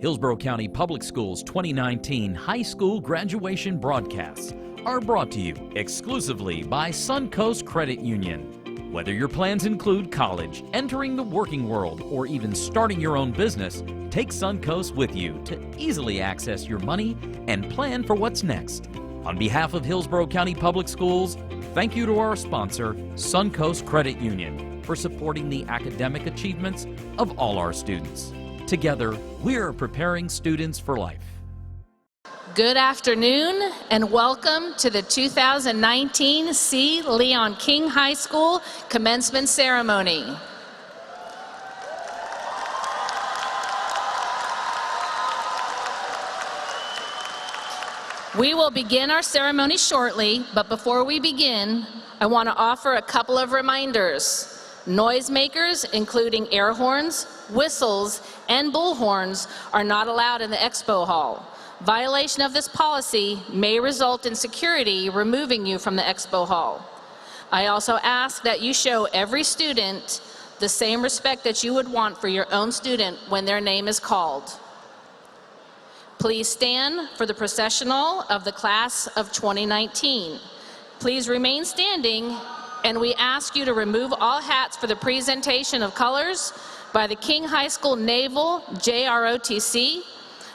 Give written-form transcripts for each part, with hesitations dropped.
Hillsborough County Public Schools 2019 high school graduation broadcasts are brought to you exclusively by Suncoast Credit Union. Whether your plans include college, entering the working world, or even starting your own business, take Suncoast with you to easily access your money and plan for what's next. On behalf of Hillsborough County Public Schools, thank you to our sponsor, Suncoast Credit Union, for supporting the academic achievements of all our students. Together, we're preparing students for life. Good afternoon and welcome to the 2019 C. Leon King High School Commencement Ceremony. We will begin our ceremony shortly, but before we begin, I want to offer a couple of reminders. Noisemakers, including air horns, whistles, and bullhorns, are not allowed in the expo hall. Violation of this policy may result in security removing you from the expo hall. I also ask that you show every student the same respect that you would want for your own student when their name is called. Please stand for the processional of the class of 2019. Please remain standing, and we ask you to remove all hats for the presentation of colors by the King High School Naval JROTC,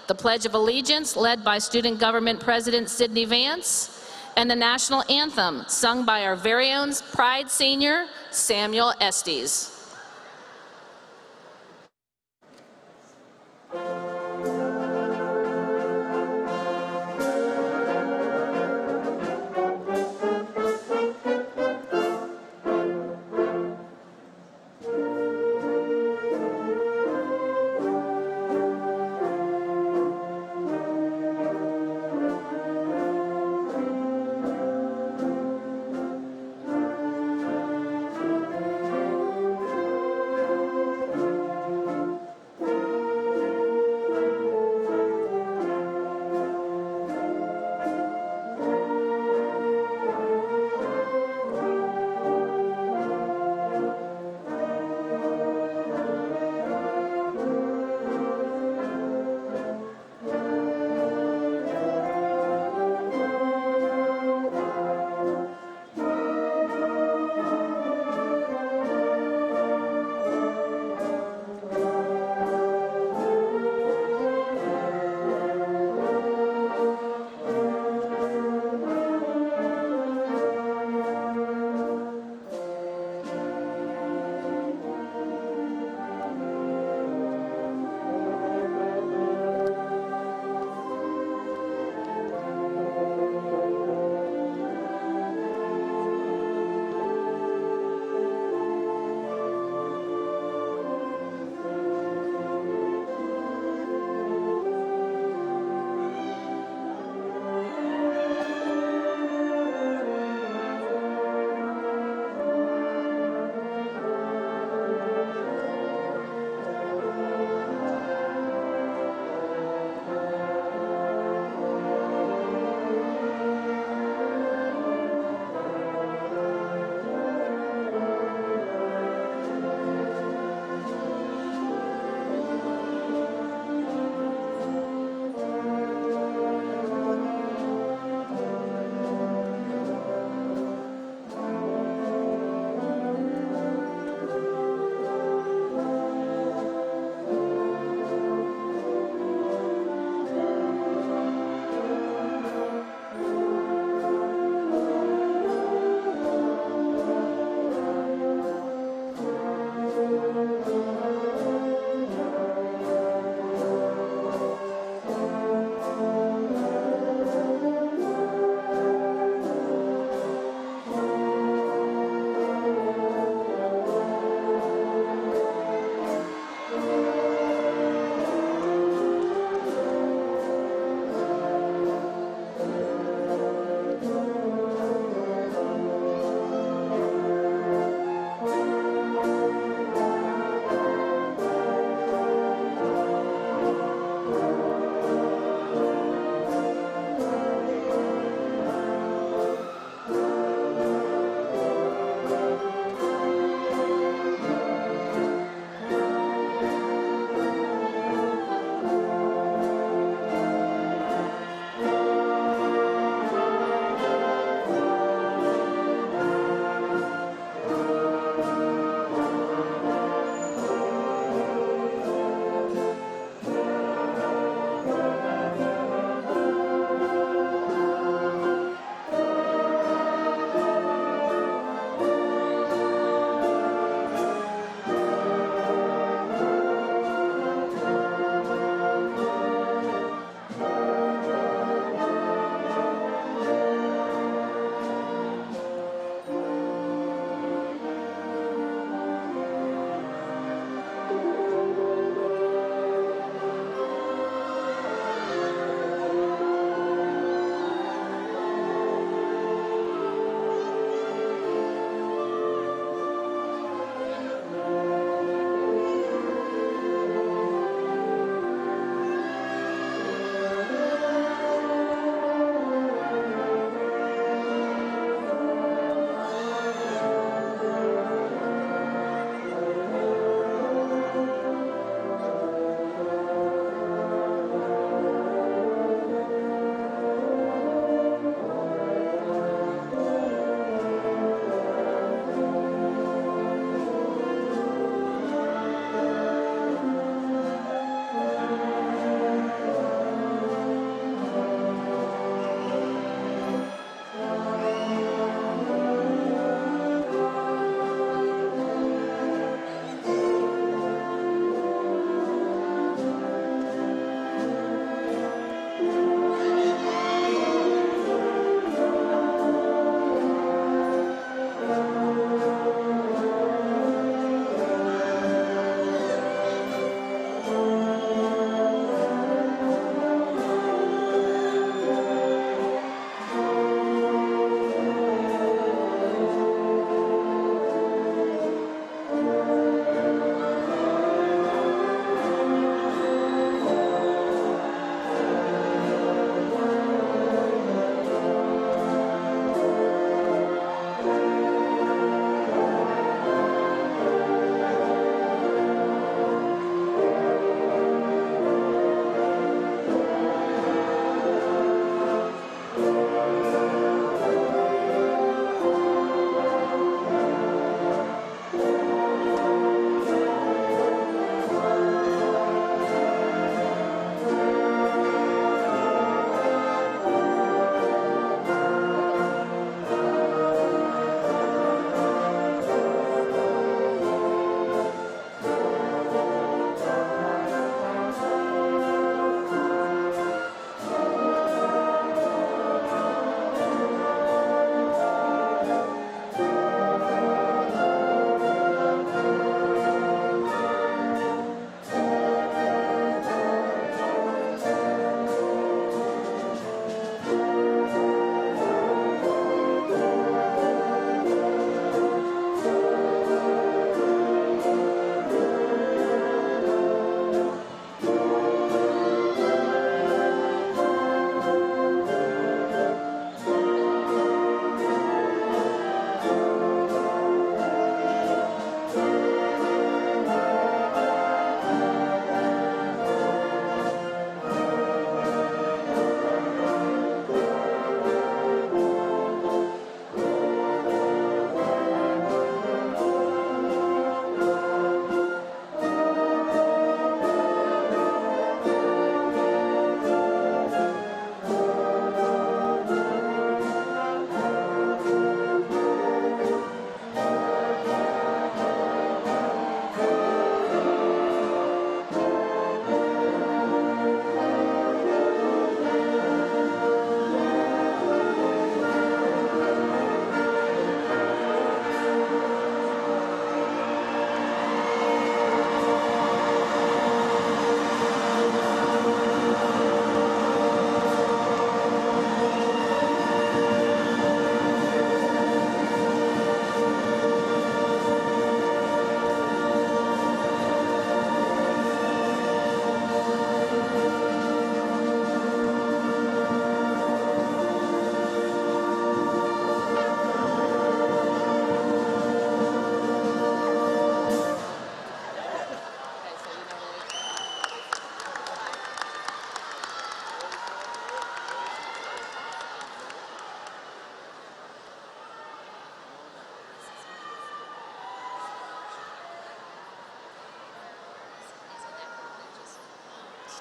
the Pledge of Allegiance led by Student Government President Sidney Vance, and the National Anthem sung by our very own Pride Senior, Samuel Estes.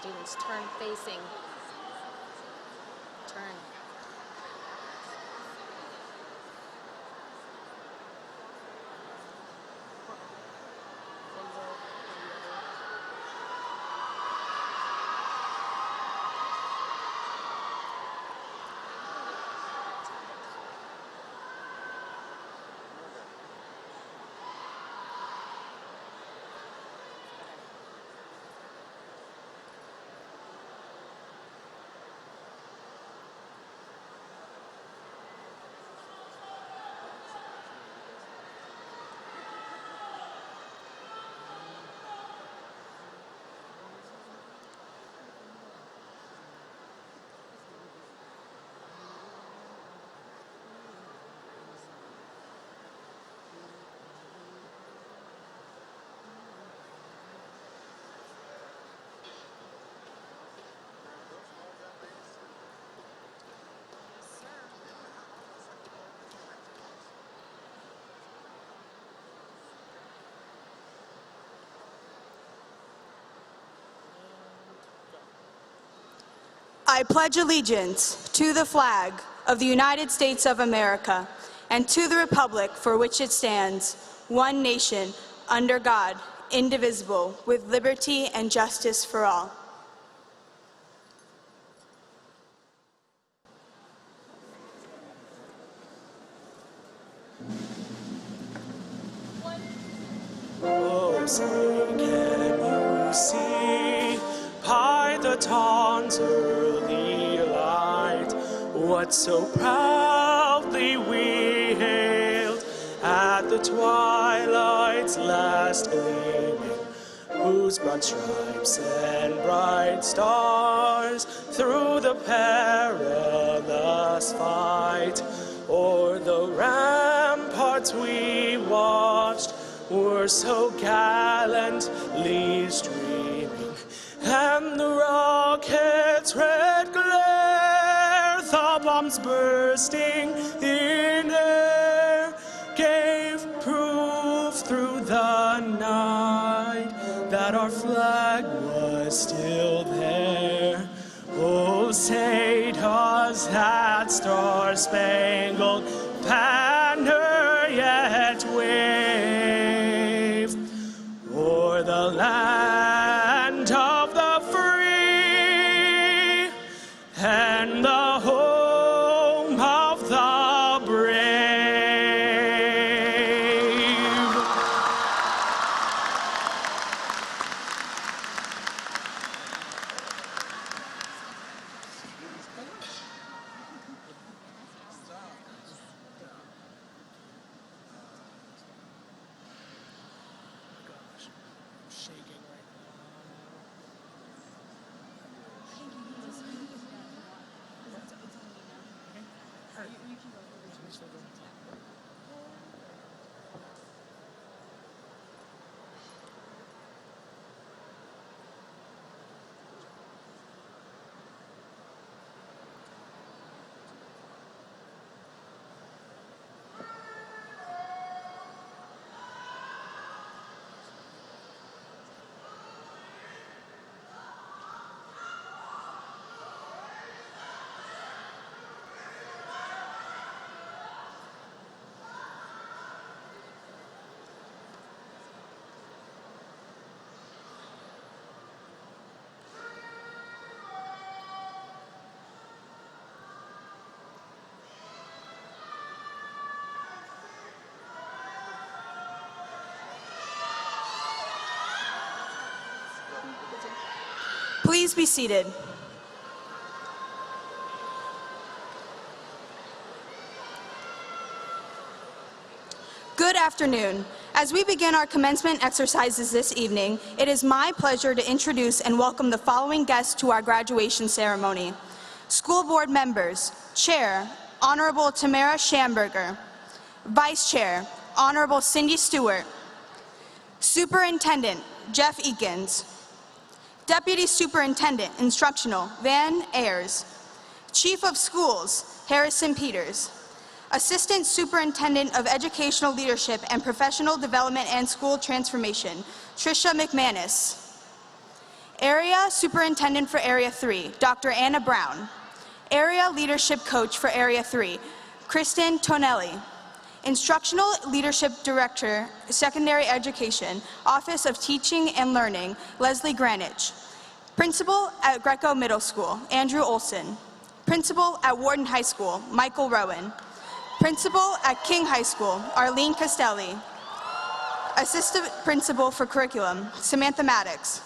Students, turn facing. Turn. I pledge allegiance to the flag of the United States of America and to the republic for which it stands, one nation, under God, indivisible, with liberty and justice for all. Oh, say, can you see by the dawn's early light what so proudly we hailed at the twilight's last gleaming, whose broad stripes and bright stars through the perilous fight o'er the ramparts we watched were so gallantly streaming, and the rocket's red glare, the bombs bursting in air, gave proof through the night that our flag was still there. Oh, say does that star-spangled banner yet wave o'er the land of the free and the home of the brave. Please be seated. Good afternoon. As we begin our commencement exercises this evening, it is my pleasure to introduce and welcome the following guests to our graduation ceremony. School board members, Chair, Honorable Tamara Schamberger, Vice Chair, Honorable Cindy Stewart, Superintendent Jeff Eakins, Deputy Superintendent Instructional Van Ayers, Chief of Schools Harrison Peters, Assistant Superintendent of Educational Leadership and Professional Development and School Transformation Tricia McManus, Area Superintendent for Area 3, Dr. Anna Brown. Area Leadership Coach for Area 3, Kristen Tonelli. Instructional Leadership Director, Secondary Education, Office of Teaching and Learning, Leslie Granich. Principal at Greco Middle School, Andrew Olson. Principal at Wharton High School, Michael Rowan. Principal at King High School, Arlene Castelli. Assistant Principal for Curriculum, Samantha Maddox.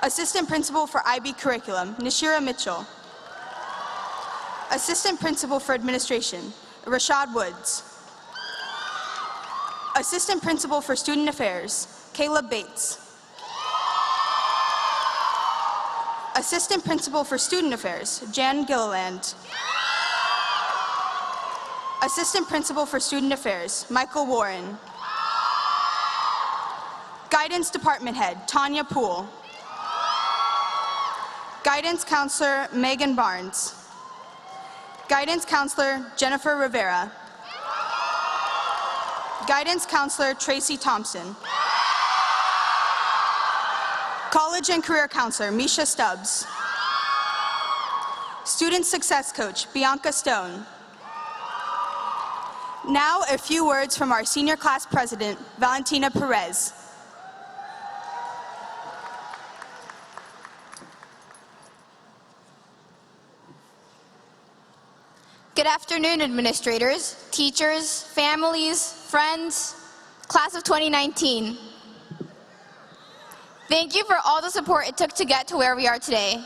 Assistant Principal for IB Curriculum, Nishira Mitchell. Assistant Principal for Administration, Rashad Woods. Assistant Principal for Student Affairs, Caleb Bates. Assistant Principal for Student Affairs, Jan Gilliland. Assistant Principal for Student Affairs, Michael Warren. Guidance Department Head, Tanya Poole. Guidance Counselor, Megan Barnes. Guidance Counselor, Jennifer Rivera. Guidance Counselor, Tracy Thompson. College and Career Counselor, Misha Stubbs. Student Success Coach, Bianca Stone. Now, a few words from our Senior Class President, Valentina Perez. Good afternoon, administrators, teachers, families, friends, class of 2019. Thank you for all the support it took to get to where we are today.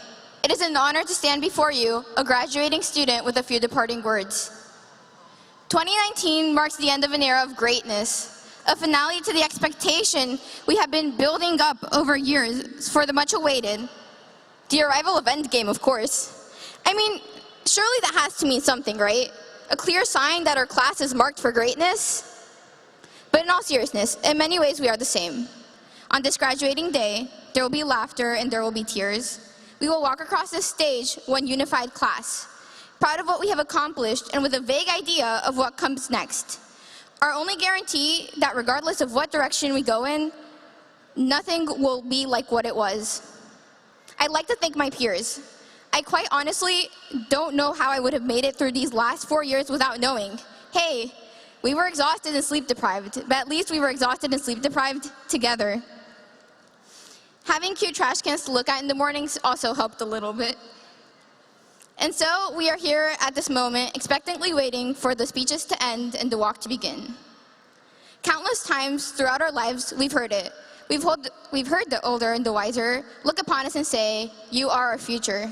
It is an honor to stand before you, a graduating student, with a few departing words. 2019 marks the end of an era of greatness, a finale to the expectation we have been building up over years for the much awaited, the arrival of Endgame, of course. I mean, surely that has to mean something, right? A clear sign that our class is marked for greatness? But in all seriousness, in many ways we are the same. On this graduating day, there will be laughter and there will be tears. We will walk across this stage, one unified class, proud of what we have accomplished and with a vague idea of what comes next. Our only guarantee that regardless of what direction we go in, nothing will be like what it was. I'd like to thank my peers. I quite honestly don't know how I would have made it through these last 4 years without knowing, hey, we were exhausted and sleep deprived, but at least we were exhausted and sleep deprived together. Having cute trash cans to look at in the mornings also helped a little bit. And so we are here at this moment, expectantly waiting for the speeches to end and the walk to begin. Countless times throughout our lives, we've heard it. We've heard the older and the wiser look upon us and say, you are our future.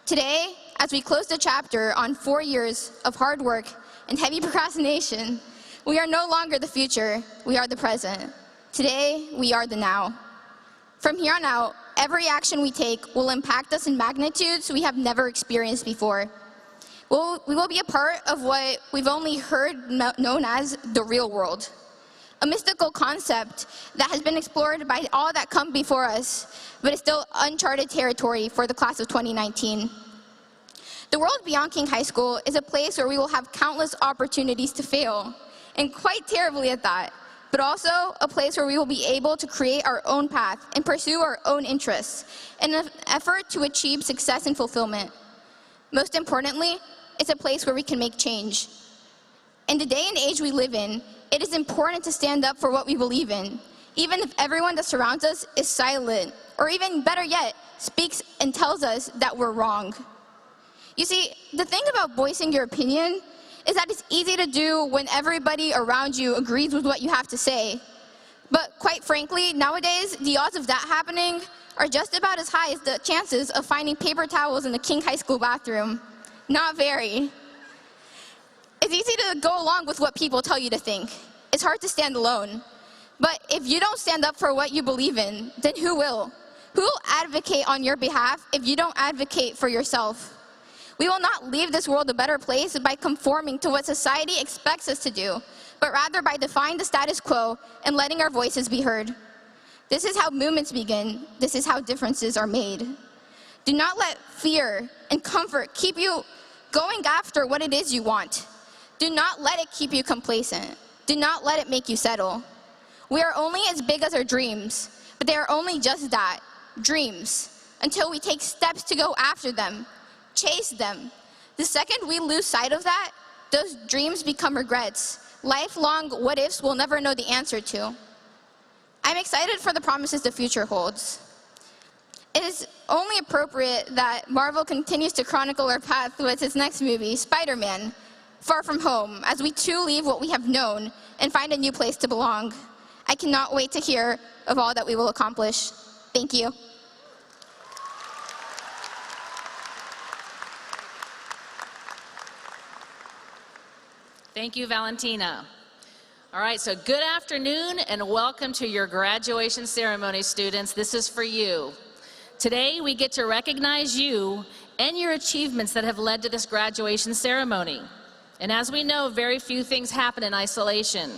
Today, as we close the chapter on 4 years of hard work and heavy procrastination, we are no longer the future, we are the present. Today, we are the now. From here on out, every action we take will impact us in magnitudes we have never experienced before. We will be a part of what we've only heard known as the real world, a mystical concept that has been explored by all that come before us, but is still uncharted territory for the class of 2019. The world beyond King High School is a place where we will have countless opportunities to fail, and quite terribly at that, but also a place where we will be able to create our own path and pursue our own interests in an effort to achieve success and fulfillment. Most importantly, it's a place where we can make change. In the day and age we live in, it is important to stand up for what we believe in, even if everyone that surrounds us is silent, or even better yet, speaks and tells us that we're wrong. You see, the thing about voicing your opinion is that it's easy to do when everybody around you agrees with what you have to say. But quite frankly, nowadays, the odds of that happening are just about as high as the chances of finding paper towels in the King High School bathroom. Not very. It's easy to go along with what people tell you to think. It's hard to stand alone. But if you don't stand up for what you believe in, then who will? Who will advocate on your behalf if you don't advocate for yourself? We will not leave this world a better place by conforming to what society expects us to do, but rather by defying the status quo and letting our voices be heard. This is how movements begin. This is how differences are made. Do not let fear and comfort keep you going after what it is you want. Do not let it keep you complacent. Do not let it make you settle. We are only as big as our dreams, but they are only just that, dreams, until we take steps to go after them, chase them. The second we lose sight of that, those dreams become regrets, lifelong what-ifs we'll never know the answer to. I'm excited for the promises the future holds. It is only appropriate that Marvel continues to chronicle our path with its next movie, Spider-Man, Far From Home, as we too leave what we have known and find a new place to belong. I cannot wait to hear of all that we will accomplish. Thank you. Thank you, Valentina. All right, so good afternoon and welcome to your graduation ceremony, students. This is for you. Today, we get to recognize you and your achievements that have led to this graduation ceremony. And as we know, very few things happen in isolation.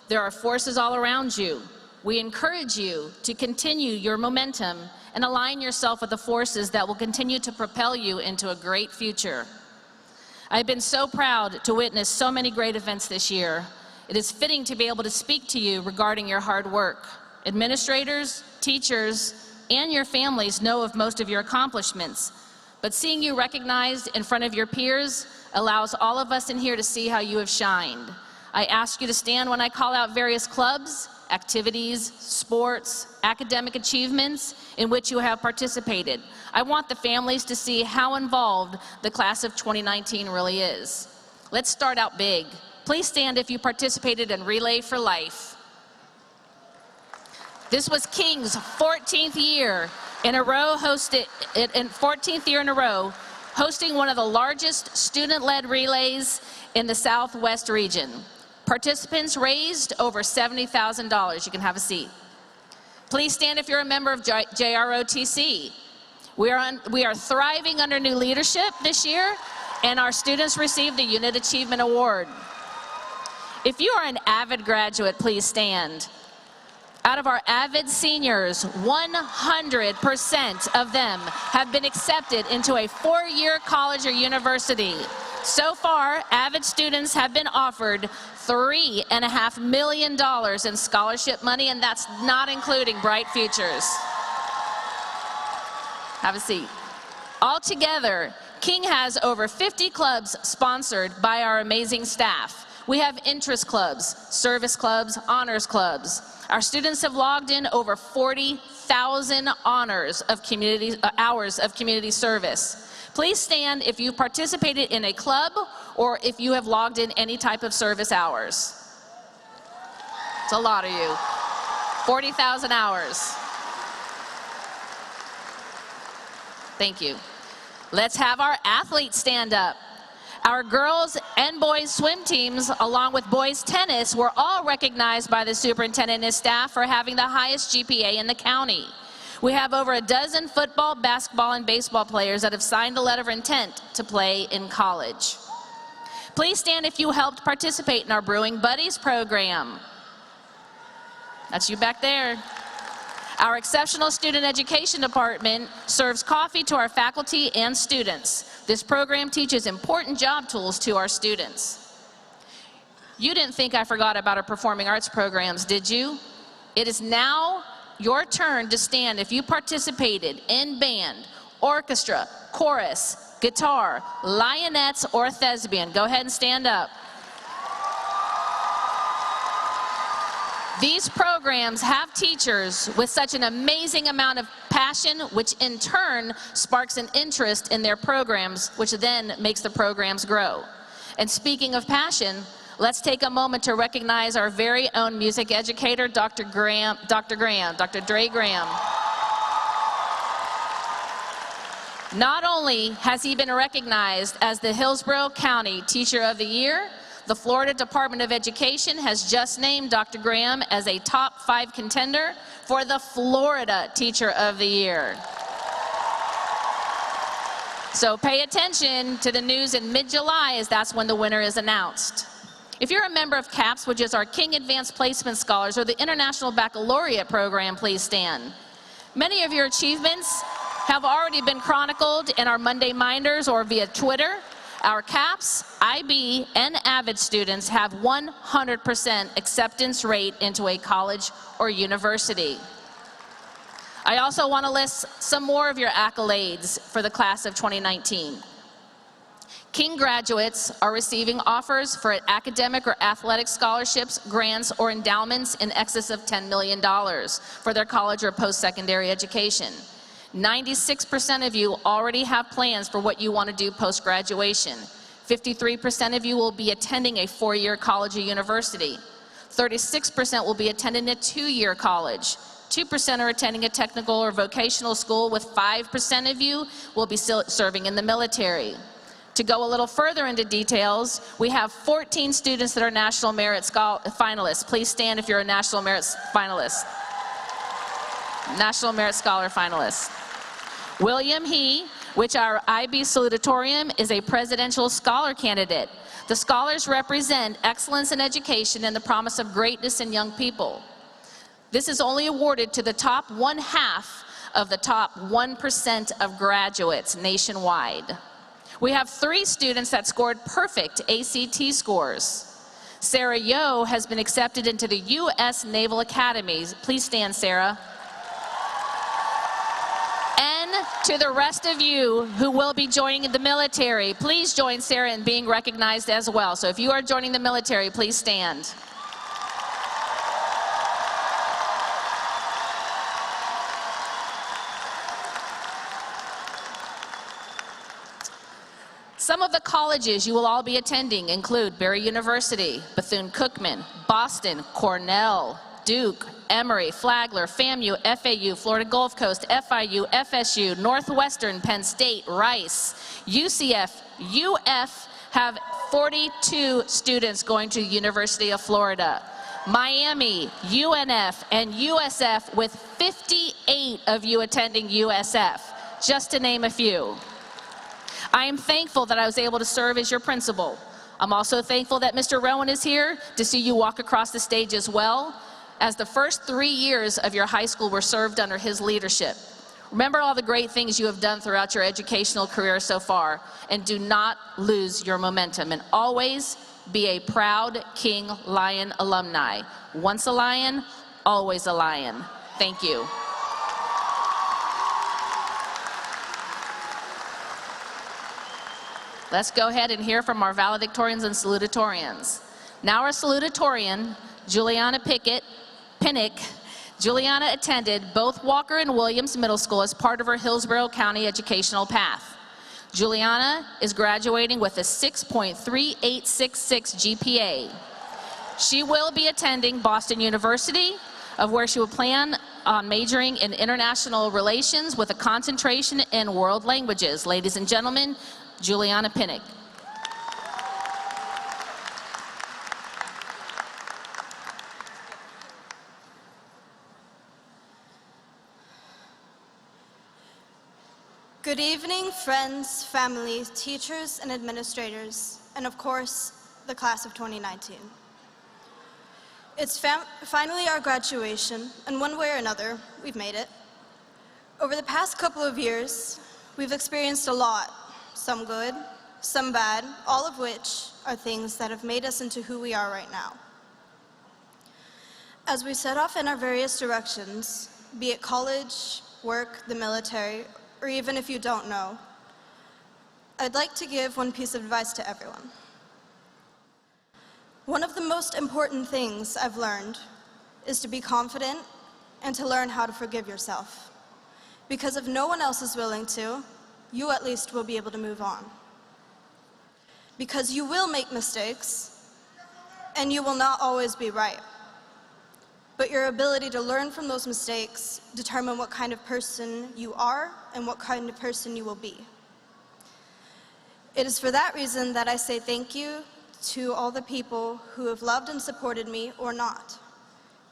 There are forces all around you. We encourage you to continue your momentum and align yourself with the forces that will continue to propel you into a great future. I've been so proud to witness so many great events this year. It is fitting to be able to speak to you regarding your hard work. Administrators, teachers, and your families know of most of your accomplishments, but seeing you recognized in front of your peers allows all of us in here to see how you have shined. I ask you to stand when I call out various clubs, activities, sports, academic achievements in which you have participated. I want the families to see how involved the class of 2019 really is. Let's start out big. Please stand if you participated in Relay for Life. This was King's 14th year in a row hosting one of the largest student-led relays in the Southwest region. Participants raised over $70,000. You can have a seat. Please stand if you're a member of JROTC. We are thriving under new leadership this year, and our students received the Unit Achievement Award. If you are an AVID graduate, please stand. Out of our AVID seniors, 100% of them have been accepted into a 4-year college or university. So far, AVID students have been offered $3.5 million in scholarship money, and that's not including Bright Futures. Have a seat. Altogether, King has over 50 clubs sponsored by our amazing staff. We have interest clubs, service clubs, honors clubs. Our students have logged in over 40,000 hours of community service. Please stand if you participated in a club or if you have logged in any type of service hours. It's a lot of you. 40,000 hours. Thank you. Let's have our athletes stand up. Our girls and boys swim teams, along with boys tennis, were all recognized by the superintendent and his staff for having the highest GPA in the county. We have over a dozen football, basketball, and baseball players that have signed a letter of intent to play in college. Please stand if you helped participate in our Brewing Buddies program. That's you back there. Our exceptional student education department serves coffee to our faculty and students. This program teaches important job tools to our students. You didn't think I forgot about our performing arts programs, did you? It is now your turn to stand if you participated in band, orchestra, chorus, guitar, lionettes, or thespian. Go ahead and stand up. These programs have teachers with such an amazing amount of passion, which in turn sparks an interest in their programs, which then makes the programs grow. And speaking of passion, let's take a moment to recognize our very own music educator, Dr. Dre Graham. Not only has he been recognized as the Hillsborough County Teacher of the Year, the Florida Department of Education has just named Dr. Graham as a top 5 contender for the Florida Teacher of the Year. So pay attention to the news in mid-July, as that's when the winner is announced. If you're a member of CAPS, which is our King Advanced Placement Scholars, or the International Baccalaureate program, please stand. Many of your achievements have already been chronicled in our Monday Minders or via Twitter. Our CAPS, IB, and AVID students have 100% acceptance rate into a college or university. I also want to list some more of your accolades for the class of 2019. King graduates are receiving offers for academic or athletic scholarships, grants, or endowments in excess of $10 million for their college or post-secondary education. 96% of you already have plans for what you want to do post-graduation. 53% of you will be attending a 4-year college or university. 36% will be attending a 2-year college. 2% are attending a technical or vocational school, with 5% of you will be serving in the military. To go a little further into details, we have 14 students that are National Merit finalists. Please stand if you're a National Merit finalist. National Merit Scholar finalist. William He, which our IB salutatorium, is a presidential scholar candidate. The scholars represent excellence in education and the promise of greatness in young people. This is only awarded to the top 1/2 of the top 1% of graduates nationwide. We have 3 students that scored perfect ACT scores. Sarah Yo has been accepted into the U.S. Naval Academy. Please stand, Sarah. And to the rest of you who will be joining the military, please join Sarah in being recognized as well. So if you are joining the military, please stand. Some of the colleges you will all be attending include Barry University, Bethune-Cookman, Boston, Cornell, Duke, Emory, Flagler, FAMU, FAU, Florida Gulf Coast, FIU, FSU, Northwestern, Penn State, Rice, UCF, UF have 42 students going to University of Florida. Miami, UNF, and USF with 58 of you attending USF, just to name a few. I am thankful that I was able to serve as your principal. I'm also thankful that Mr. Rowan is here to see you walk across the stage as well, as the first 3 years of your high school were served under his leadership. Remember all the great things you have done throughout your educational career so far, and do not lose your momentum, and always be a proud King Lion alumni. Once a lion, always a lion. Thank you. Let's go ahead and hear from our valedictorians and salutatorians. Now our salutatorian, Juliana Pinnick. Juliana attended both Walker and Williams Middle School as part of her Hillsborough County educational path. Juliana is graduating with a 6.3866 GPA. She will be attending Boston University, of where she will plan on majoring in international relations with a concentration in world languages. Ladies and gentlemen, Juliana Pinnick. Good evening, friends, family, teachers, and administrators, and of course, the class of 2019. It's finally our graduation, and one way or another, we've made it. Over the past couple of years, we've experienced a lot, some good, some bad, all of which are things that have made us into who we are right now. As we set off in our various directions, be it college, work, the military, or even if you don't know, I'd like to give one piece of advice to everyone. One of the most important things I've learned is to be confident and to learn how to forgive yourself. Because if no one else is willing to, you at least will be able to move on. Because you will make mistakes, and you will not always be right. But your ability to learn from those mistakes determine what kind of person you are and what kind of person you will be. It is for that reason that I say thank you to all the people who have loved and supported me or not.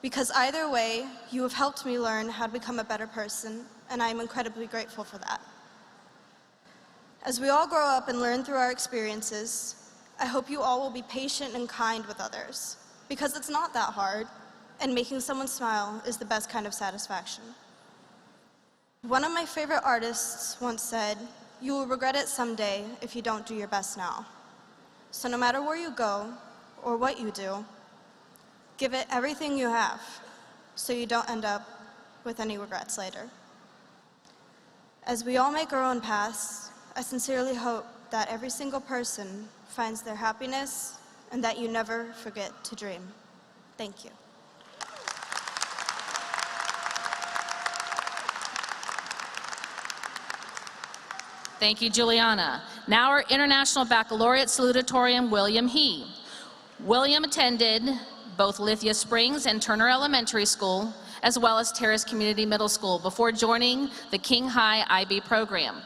Because either way, you have helped me learn how to become a better person, and I am incredibly grateful for that. As we all grow up and learn through our experiences, I hope you all will be patient and kind with others, because it's not that hard, and making someone smile is the best kind of satisfaction. One of my favorite artists once said, "You will regret it someday if you don't do your best now." So no matter where you go or what you do, give it everything you have so you don't end up with any regrets later. As we all make our own paths, I sincerely hope that every single person finds their happiness and that you never forget to dream. Thank you. Thank you, Juliana. Now our International Baccalaureate Salutatorian, William He. William attended both Lithia Springs and Turner Elementary School, as well as Terrace Community Middle School before joining the King High IB program.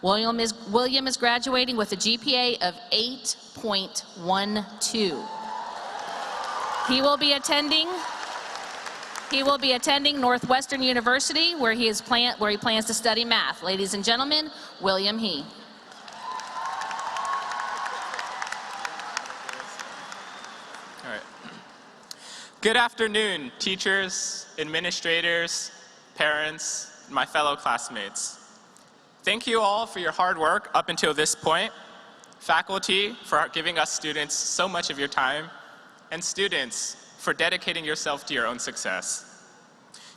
William is graduating with a GPA of 8.12. He will be attending Northwestern University, where he plans to study math. Ladies and gentlemen, William He. All right. Good afternoon, teachers, administrators, parents, and my fellow classmates. Thank you all for your hard work up until this point, faculty for giving us students so much of your time, and students for dedicating yourself to your own success.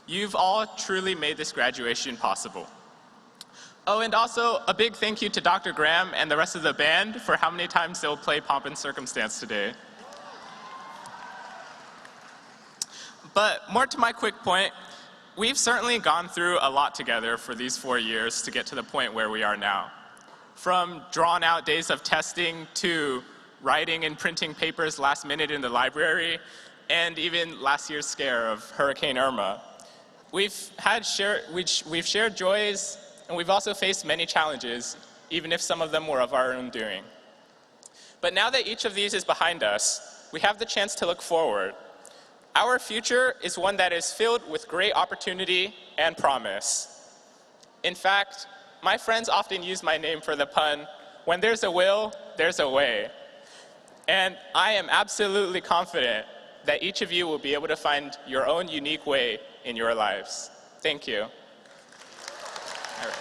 You've all truly made this graduation possible. Oh, and also a big thank you to Dr. Graham and the rest of the band for how many times they'll play Pomp and Circumstance today. But more to my quick point, we've certainly gone through a lot together for these 4 years to get to the point where we are now. From drawn-out days of testing to writing and printing papers last minute in the library, and even last year's scare of Hurricane Irma. We've shared joys, and we've also faced many challenges, even if some of them were of our own doing. But now that each of these is behind us, we have the chance to look forward. Our future is one that is filled with great opportunity and promise. In fact, my friends often use my name for the pun, when there's a will, there's a way. And I am absolutely confident that each of you will be able to find your own unique way in your lives. Thank you. All right.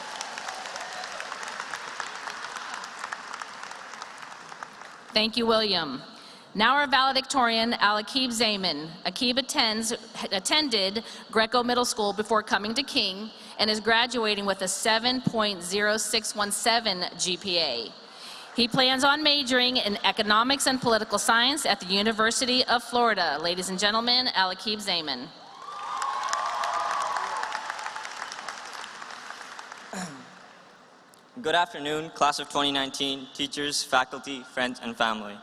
Thank you, William. Now our valedictorian, Alakib Zaman. Akib attended Greco Middle School before coming to King and is graduating with a 7.0617 GPA. He plans on majoring in economics and political science at the University of Florida. Ladies and gentlemen, Alakib Zaman. Good afternoon, class of 2019, teachers, faculty, friends, and family.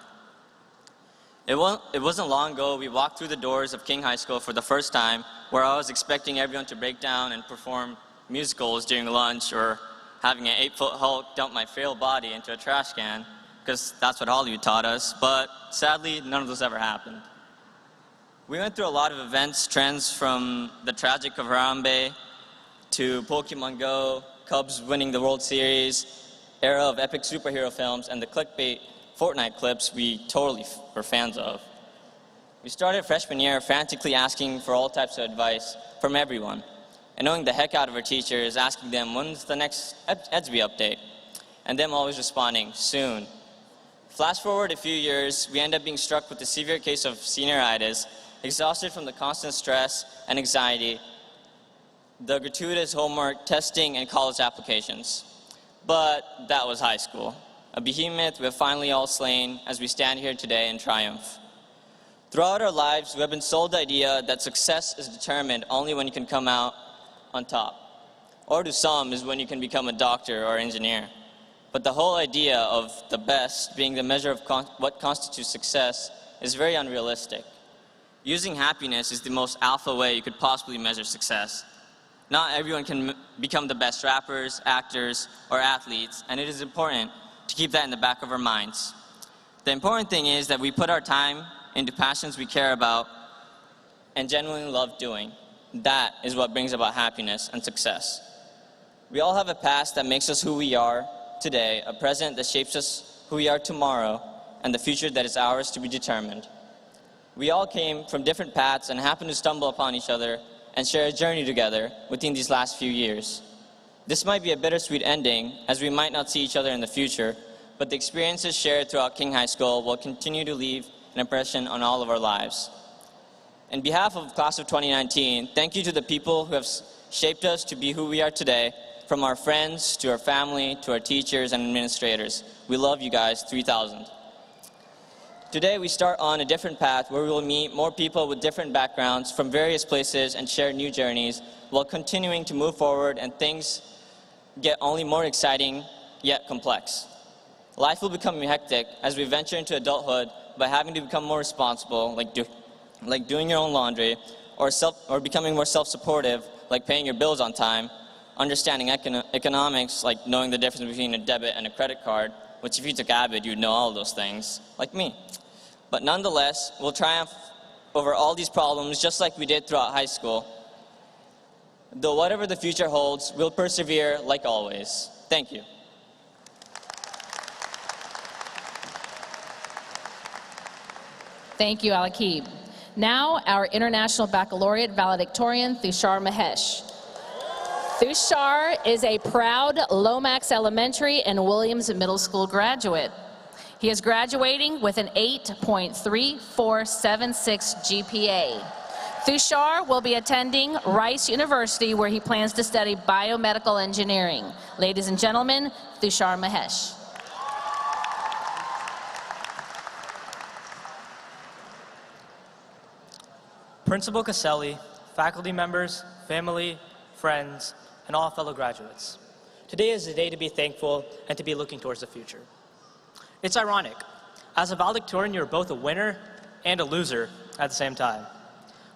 It wasn't long ago we walked through the doors of King High School for the first time, where I was expecting everyone to break down and perform musicals during lunch, or having an 8-foot Hulk dump my frail body into a trash can, because that's what Hollywood taught us, but sadly, none of those ever happened. We went through a lot of events, trends from the tragic of Harambe to Pokemon Go, Cubs winning the World Series, era of epic superhero films, and the clickbait Fortnite clips we totally were fans of. We started freshman year frantically asking for all types of advice from everyone, and knowing the heck out of our teachers, asking them when's the next EDSB update, and them always responding, soon. Flash forward a few years, we end up being struck with a severe case of senioritis, exhausted from the constant stress and anxiety, the gratuitous homework, testing, and college applications. But that was high school. A behemoth we have finally all slain as we stand here today in triumph. Throughout our lives, we have been sold the idea that success is determined only when you can come out on top. Or to some is when you can become a doctor or engineer. But the whole idea of the best being the measure of what constitutes success is very unrealistic. Using happiness is the most alpha way you could possibly measure success. Not everyone can become the best rappers, actors, or athletes, and it is important to keep that in the back of our minds. The important thing is that we put our time into passions we care about and genuinely love doing. That is what brings about happiness and success. We all have a past that makes us who we are today, a present that shapes us who we are tomorrow, and the future that is ours to be determined. We all came from different paths and happened to stumble upon each other and share a journey together within these last few years. This might be a bittersweet ending, as we might not see each other in the future, but the experiences shared throughout King High School will continue to leave an impression on all of our lives. On behalf of the class of 2019, thank you to the people who have shaped us to be who we are today, from our friends to our family to our teachers and administrators. We love you guys, 3,000. Today we start on a different path where we will meet more people with different backgrounds from various places and share new journeys while continuing to move forward, and things get only more exciting yet complex. Life will become hectic as we venture into adulthood by having to become more responsible, like doing your own laundry, or becoming more self-supportive, like paying your bills on time, understanding economics, like knowing the difference between a debit and a credit card, which if you took Avid, you'd know all of those things, like me. But nonetheless, we'll triumph over all these problems just like we did throughout high school. Though whatever the future holds, we'll persevere like always. Thank you. Thank you, Alakib. Now, our International Baccalaureate valedictorian, Thushar Mahesh. Thushar is a proud Lomax Elementary and Williams Middle School graduate. He is graduating with an 8.3476 GPA. Thushar will be attending Rice University, where he plans to study biomedical engineering. Ladies and gentlemen, Thushar Mahesh. Principal Caselli, faculty members, family, friends, and all fellow graduates. Today is a day to be thankful and to be looking towards the future. It's ironic. As a valedictorian, you're both a winner and a loser at the same time.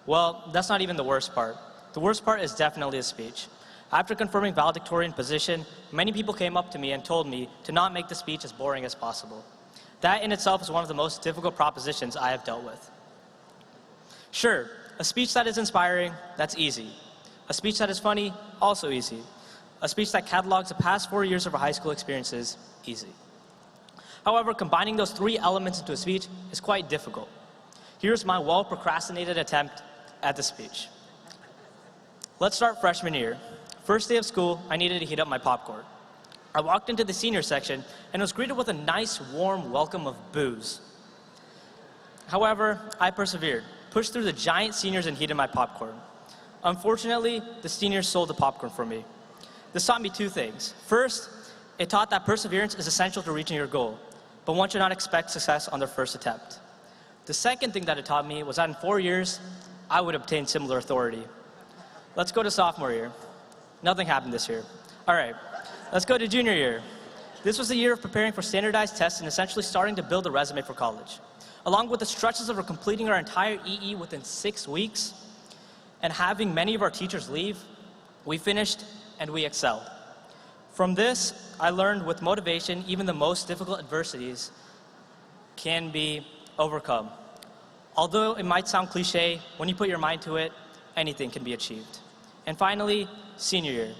Well, that's not even the worst part. The worst part is definitely the speech. After confirming valedictorian position, many people came up to me and told me to not make the speech as boring as possible. That in itself is one of the most difficult propositions I have dealt with. Sure, a speech that is inspiring, that's easy. A speech that is funny, also easy. A speech that catalogs the past 4 years of our high school experiences, easy. However, combining those three elements into a speech is quite difficult. Here's my well-procrastinated attempt at the speech. Let's start freshman year. First day of school, I needed to heat up my popcorn. I walked into the senior section and was greeted with a nice, warm welcome of booze. However, I persevered, pushed through the giant seniors and heated my popcorn. Unfortunately, the seniors sold the popcorn for me. This taught me two things. First, it taught that perseverance is essential to reaching your goal, but one should not expect success on their first attempt. The second thing that it taught me was that in 4 years, I would obtain similar authority. Let's go to sophomore year. Nothing happened this year. All right, let's go to junior year. This was the year of preparing for standardized tests and essentially starting to build a resume for college. Along with the stretches of completing our entire EE within 6 weeks and having many of our teachers leave, we finished and we excelled. From this, I learned with motivation, even the most difficult adversities can be overcome. Although it might sound cliche, when you put your mind to it, anything can be achieved. And finally, senior year.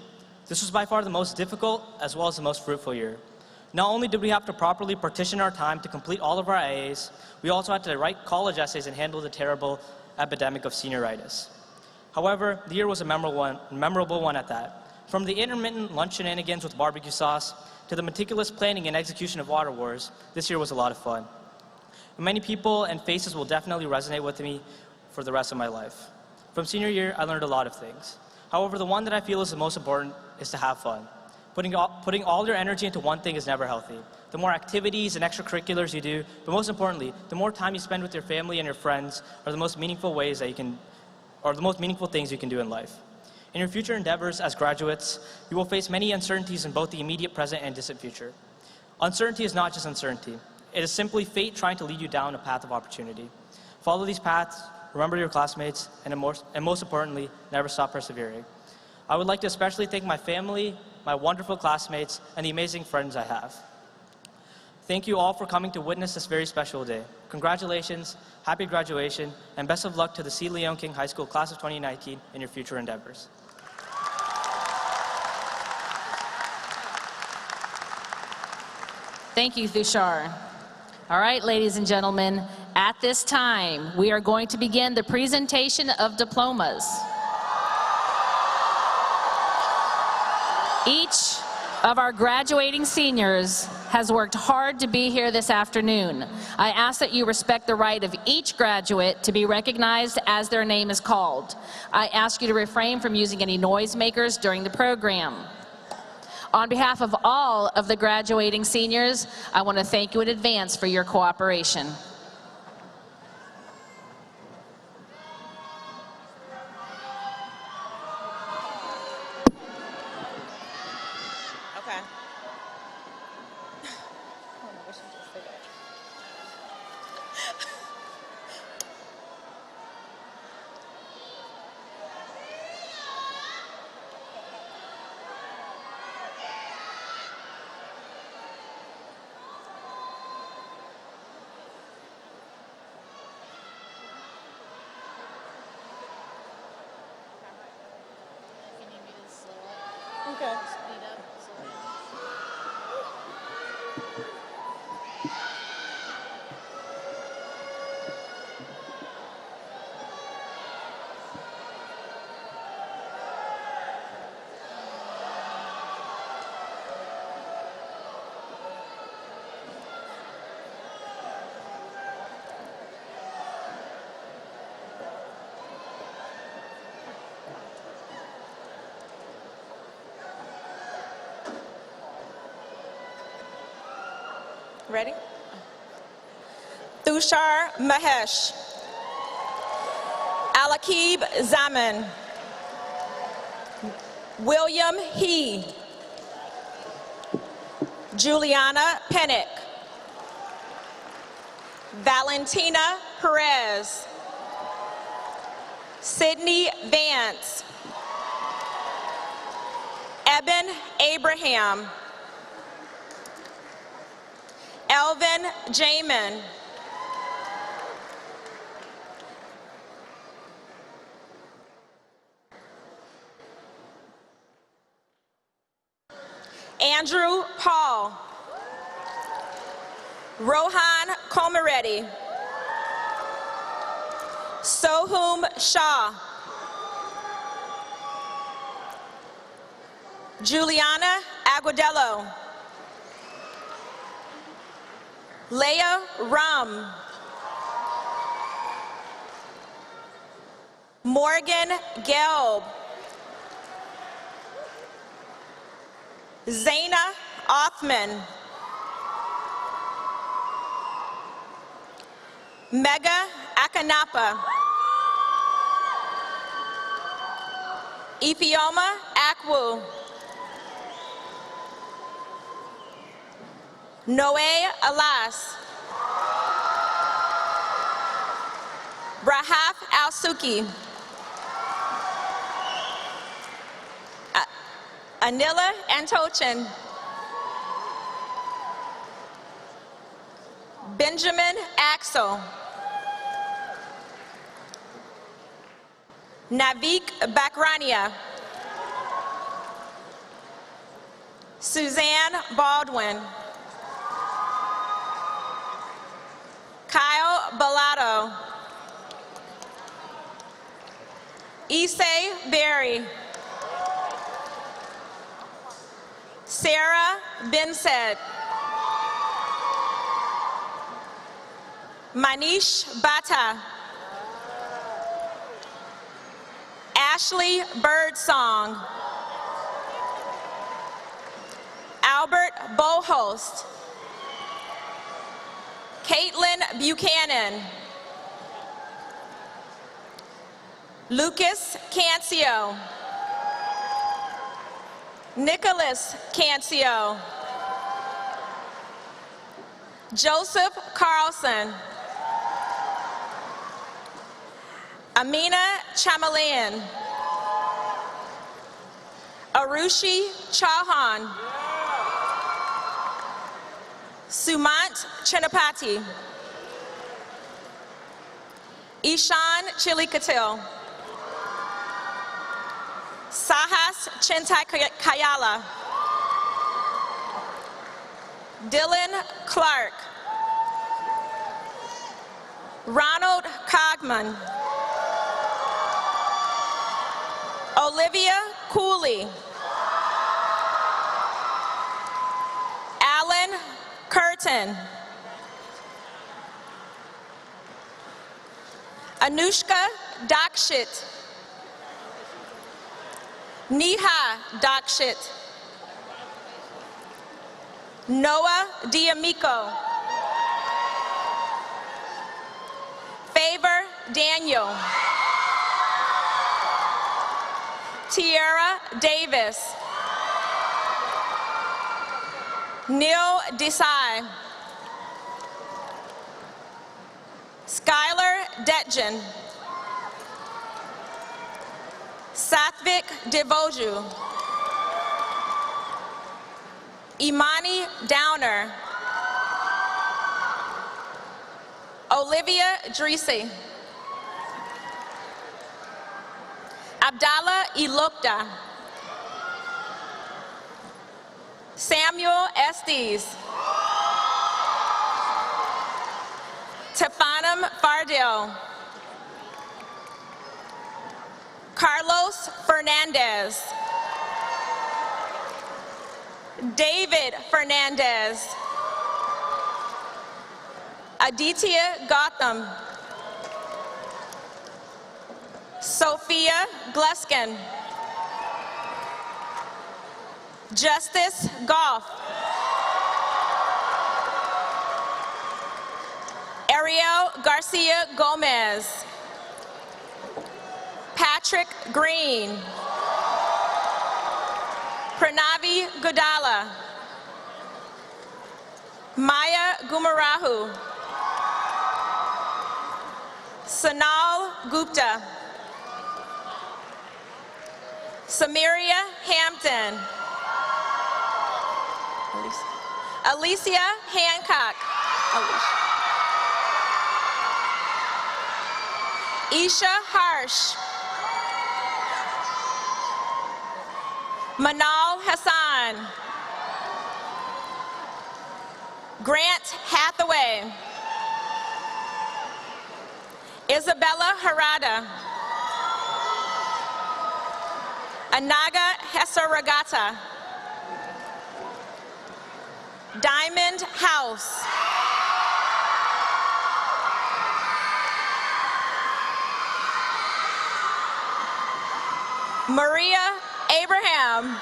This was by far the most difficult as well as the most fruitful year. Not only did we have to properly partition our time to complete all of our AAs, we also had to write college essays and handle the terrible epidemic of senioritis. However, the year was a memorable one at that. From the intermittent lunch shenanigans with barbecue sauce to the meticulous planning and execution of water wars, this year was a lot of fun. Many people and faces will definitely resonate with me for the rest of my life. From senior year, I learned a lot of things. However, the one that I feel is the most important is to have fun. Putting all your energy into one thing is never healthy. The more activities and extracurriculars you do, but most importantly, the more time you spend with your family and your friends are the most meaningful ways that the most meaningful things you can do in life. In your future endeavors as graduates, you will face many uncertainties in both the immediate present and distant future. Uncertainty is not just uncertainty. It is simply fate trying to lead you down a path of opportunity. Follow these paths, remember your classmates, and most importantly, never stop persevering. I would like to especially thank my family, my wonderful classmates, and the amazing friends I have. Thank you all for coming to witness this very special day. Congratulations, happy graduation, and best of luck to the C. Leon King High School Class of 2019 in your future endeavors. Thank you, Thushar. All right, ladies and gentlemen, at this time, we are going to begin the presentation of diplomas. Each of our graduating seniors has worked hard to be here this afternoon. I ask that you respect the right of each graduate to be recognized as their name is called. I ask you to refrain from using any noisemakers during the program. On behalf of all of the graduating seniors, I want to thank you in advance for your cooperation. Okay. Okay. Ready? Thushar Mahesh. Alakib Zaman. William He. Juliana Pennick. Valentina Perez. Sydney Vance. Eben Abraham. Elvin Jamin. Andrew Paul. Rohan Komareddy. Sohum Shah. Juliana Aguadello. Leah Rum. Morgan Gelb. Zaina Othman. Mega Akanapa. Ifioma Akwu. Noe Alas. Rahaf Al-Suki. Anila Antochin. Benjamin Axel. Navik Bakrania. Suzanne Baldwin. Kyle Bellotto. Issei Berry. Sarah Binsett. Manish Bata. Ashley Birdsong. Albert Bohost. Caitlin Buchanan. Lucas Cancio. Nicholas Cancio. Joseph Carlson. Amina Chamalian. Arushi Chauhan. Sumant Chinapati. Ishan Chilikatil. Sahas Chintai Kayala. Dylan Clark. Ronald Cogman. Olivia Cooley. Alan Curtin. Anushka Dakshit. Neha Dakshit. Noah D'Amico. Favor Daniel. Tierra Davis. Neil Desai. Skylar Detjen. Satvik Devoju. Imani Downer. Olivia Drisi. Abdallah Ilokda. Samuel Estes. Tefanum Fardil. Carlos Fernandez. David Fernandez. Aditya Gotham. Sophia Gluskin. Justice Goff. Ariel Garcia Gomez. Patrick Green. Pranavi Gudala. Maya Gumarahu. Sanal Gupta. Samiria Hampton. Alicia Hancock. Isha Harsh. Manal Hassan. Grant Hathaway. Isabella Harada. Anaga Hesaragata. Diamond House. Maria Abraham.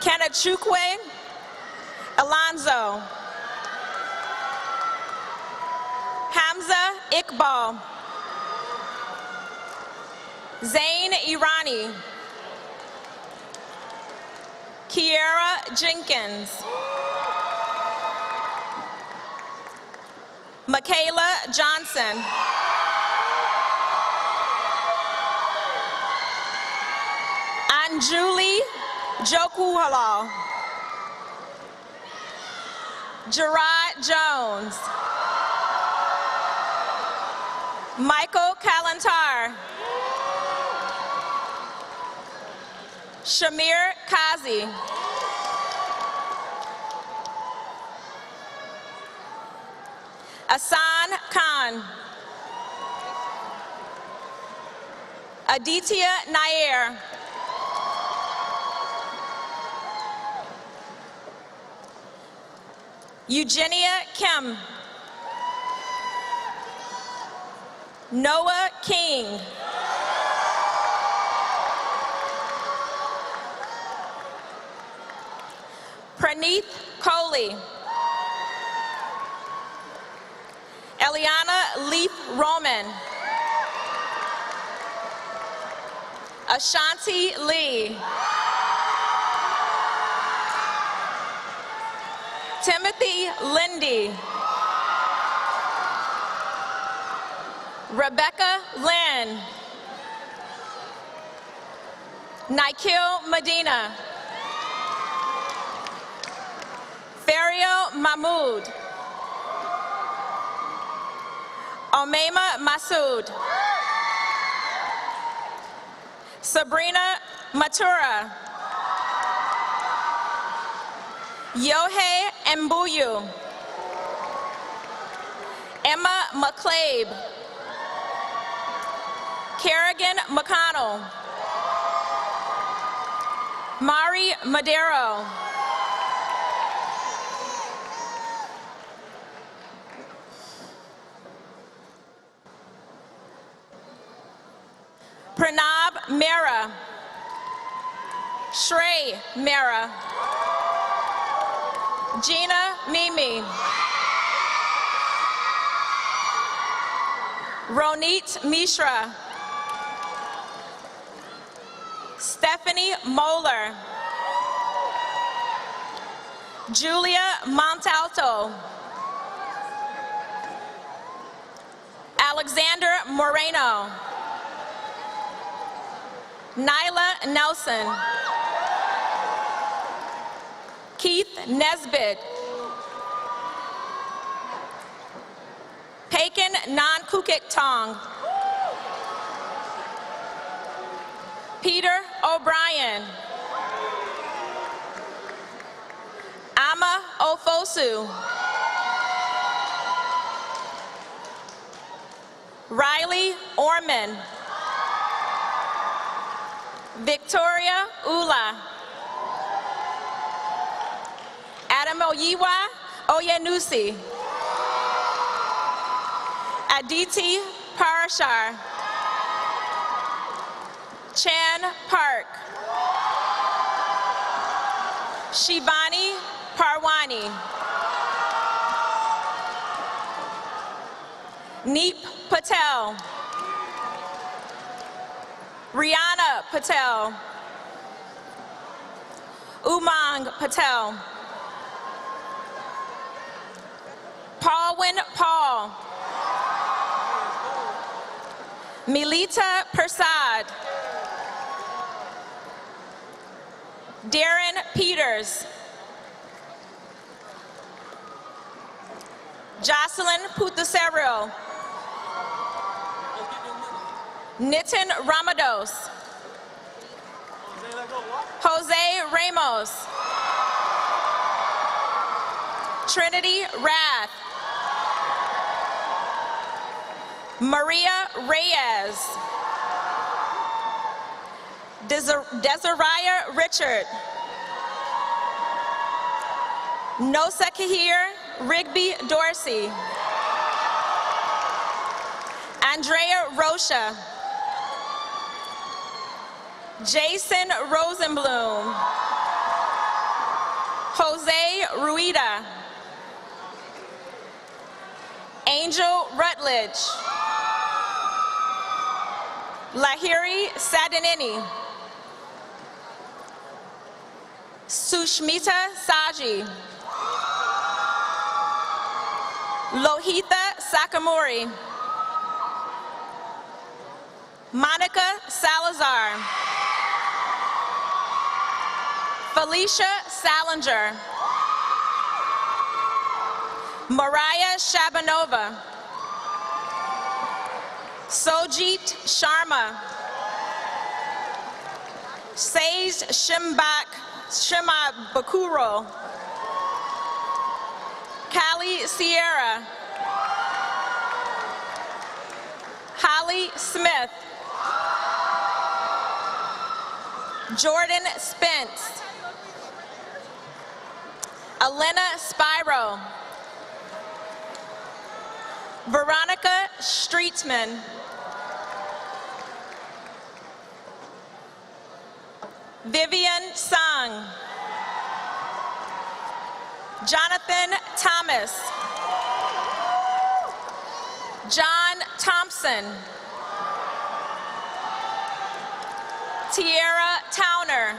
Kenachukwe Alonzo. Hamza Iqbal. Zain Irani. Kiera Jenkins. Michaela Johnson. Anjuli Jokuhala. Gerard Jones. Michael Kalantar. Shamir Kazi. Asan Khan. Aditya Nair. Eugenia Kim. Noah King. Praneeth Kohli. Eliana Leaf Roman. Ashanti Lee. Timothy Lindy. Rebecca Lynn. Nikhil Medina. Fario Mahmood. Omaima Masood. Sabrina Matura. Yohei Mbuyu. Emma McCabe. Kerrigan McConnell. Mari Madero. Pranab Mehra. Shrey Mara. Gina Mimi. Ronit Mishra. Stephanie Moeller. Julia Montalto. Alexander Moreno. Nyla Nelson. Keith Nesbitt. Pagan Nankukik Tong. Peter O'Brien. Ama Ofosu. Riley Orman. Victoria Ula. Adamoyiwa Oyenusi. Aditi Parashar. Chan Park. Shivani Parwani. Neep Patel. Rihanna Patel. Umang Patel. Paulwin Paul. Milita Persad. Darren Peters. Jocelyn Putuserio. Nitin Ramados. Jose Ramos. Trinity Rath. Maria Reyes. Desiraya Richard. Nosa Kahir Rigby Dorsey. Andrea Rocha. Jason Rosenblum. Jose Ruida. Angel Rutledge. Lahiri Sadanini. Sushmita Saji. Lohitha Sakamori. Monica Salazar. Felicia Salinger. Mariah Shabanova. Sojit Sharma. Sage Shima Bakuro. Callie Sierra. Holly Smith. Jordan Spence. Elena Spyro. Veronica Streetsman. Vivian Sung. Jonathan Thomas. John Thompson. Tierra Towner.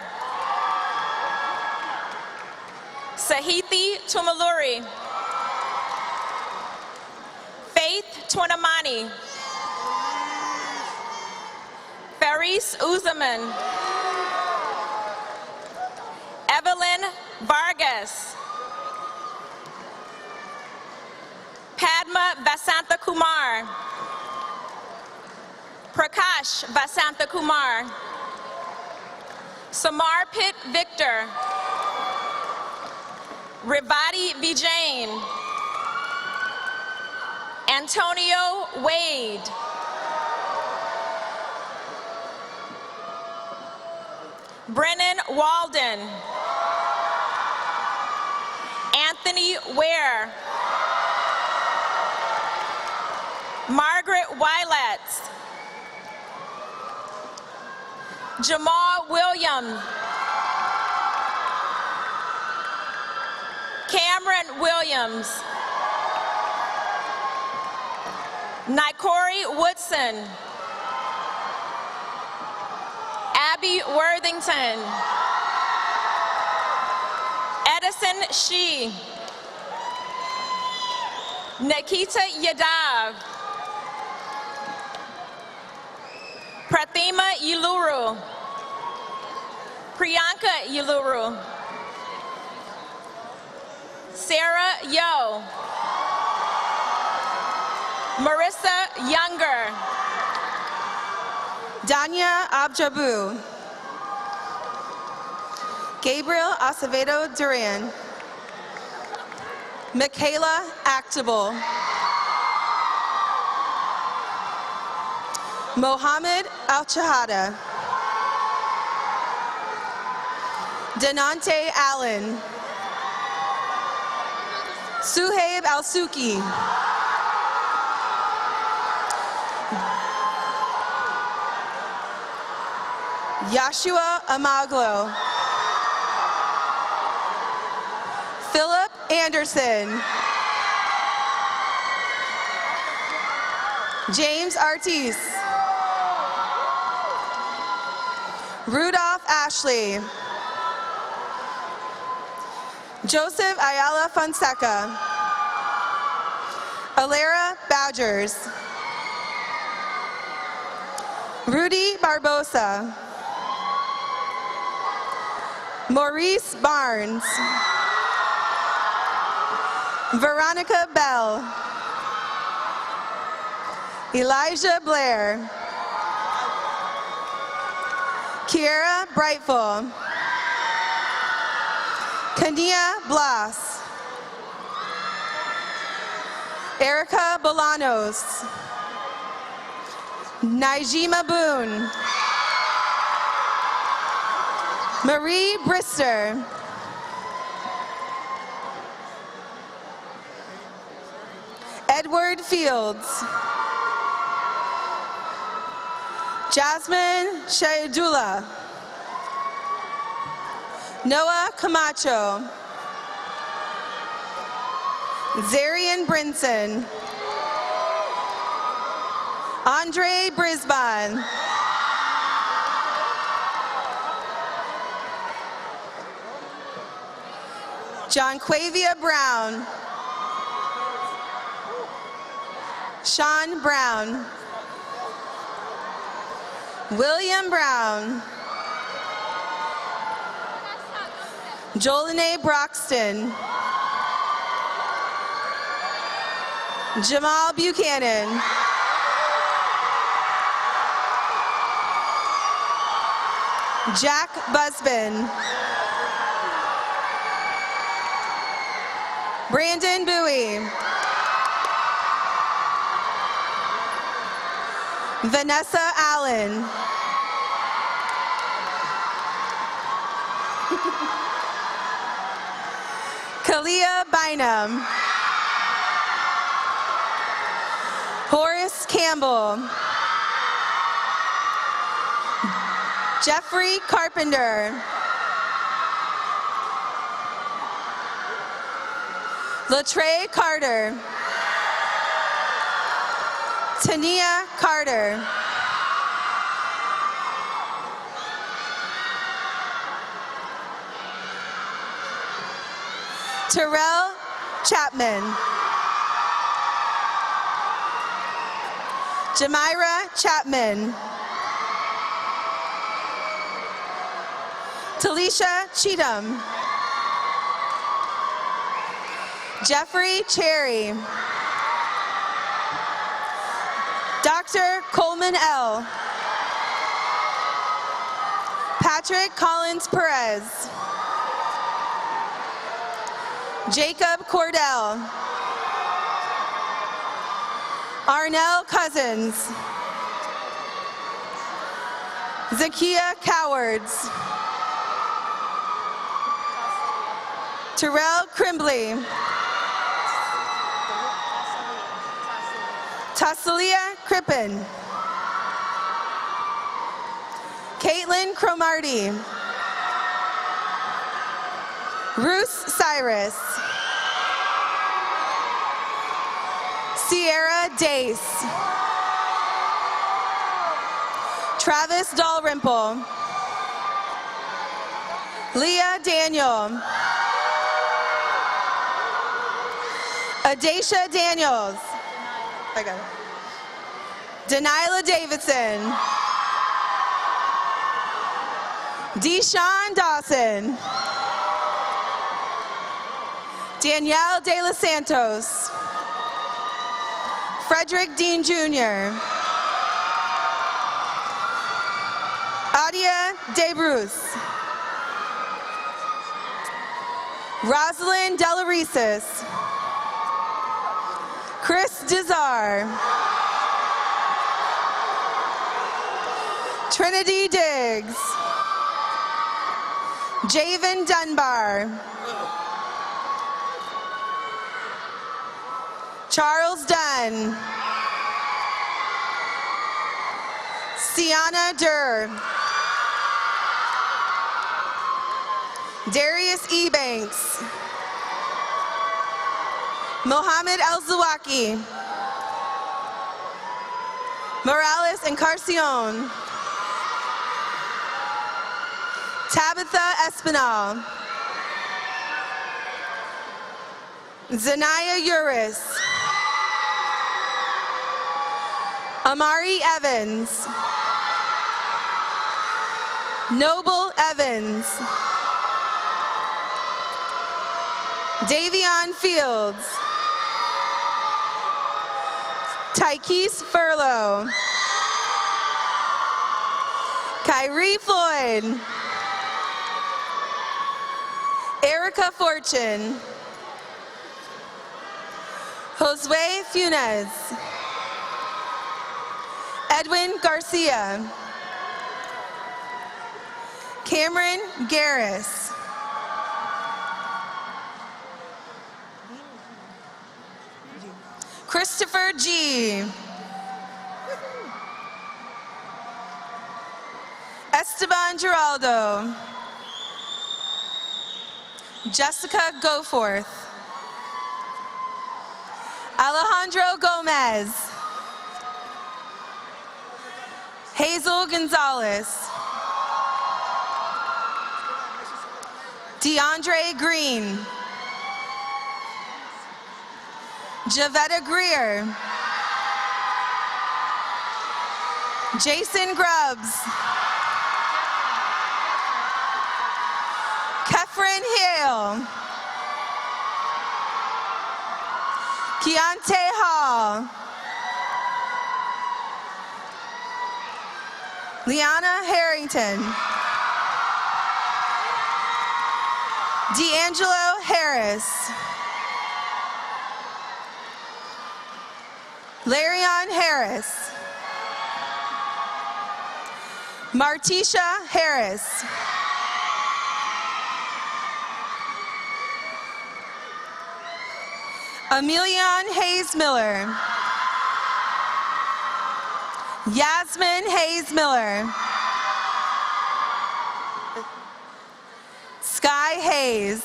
Sahithi Tumaluri. Faith Twinamani. Faris Uzaman. Evelyn Vargas. Padma Vasantha Kumar. Prakash Vasantha Kumar. Samarpit Victor. Rivati Vijayan. Antonio Wade. Brennan Walden. Anthony Ware. Margaret Wilatz. Jamal Williams. Cameron Williams. Nikori Woodson. Abby Worthington. Edison Shee. Nikita Yadav. Prathima Yuluru. Priyanka Yuluru. Sarah Yo. Marissa Younger. Danya Abjabu. Gabriel Acevedo Duran. Michaela Actable. Mohammed Al-Chahada. Denante Allen. Suhaib Al-Suki. Yashua Amaglo. Philip Anderson. James Artis. Rudolph Ashley. Joseph Ayala Fonseca. Alara Badgers. Rudy Barbosa. Maurice Barnes. Veronica Bell. Elijah Blair. Kiera Brightful. Kania Blas. Erica Bolanos. Naijima Boone. Marie Brister. Edward Fields. Jasmine Shahidullah. Noah Camacho. Zarian Brinson. Andre Brisbane. Jonquavia Brown. Sean Brown. William Brown. Jolene Broxton. Jamal Buchanan. Jack Busbin. Brandon Bowie. Vanessa Allen. Kalia Bynum. Horace Campbell. Jeffrey Carpenter. Latre Carter. Tania Carter. Terrell Chapman. Jamira Chapman. Talisha Cheatham. Jeffrey Cherry. Dr. Coleman L. Patrick Collins Perez. Jacob Cordell. Arnell Cousins. Zakia Cowards. Terrell Crimbley. Tassalia Crippen. Caitlin Cromarty. Ruth Cyrus. Sierra Dace. Travis Dalrymple. Leah Daniel. Adacia Daniels. I got it. Denilah Davidson. Deshawn Dawson. Danielle De Los Santos. Frederick Dean Jr. Adia De Bruce. Rosalind Delaresis. Chris Dezar. Trinity Diggs. Javen Dunbar. Charles Dunn. Sienna Durr. Darius Ebanks. Mohammed El-Zawaki. Morales Encarcion. Tabitha Espinal. Zanaya Uris. Amari Evans. Noble Evans. Davion Fields. Tykees Furlow. Kyrie Floyd. Erica Fortune. Josue Funes. Edwin Garcia. Cameron Garris. Christopher G. Esteban Giraldo. Jessica Goforth. Alejandro Gomez. Hazel Gonzalez. DeAndre Green. Javetta Greer. Jason Grubbs. Kefren Hill. Keontae Hall. Liana Harrington. D'Angelo Harris. Larion Harris. Martisha Harris. Emilion Hayes Miller. Yasmin Hayes Miller. Sky Hayes.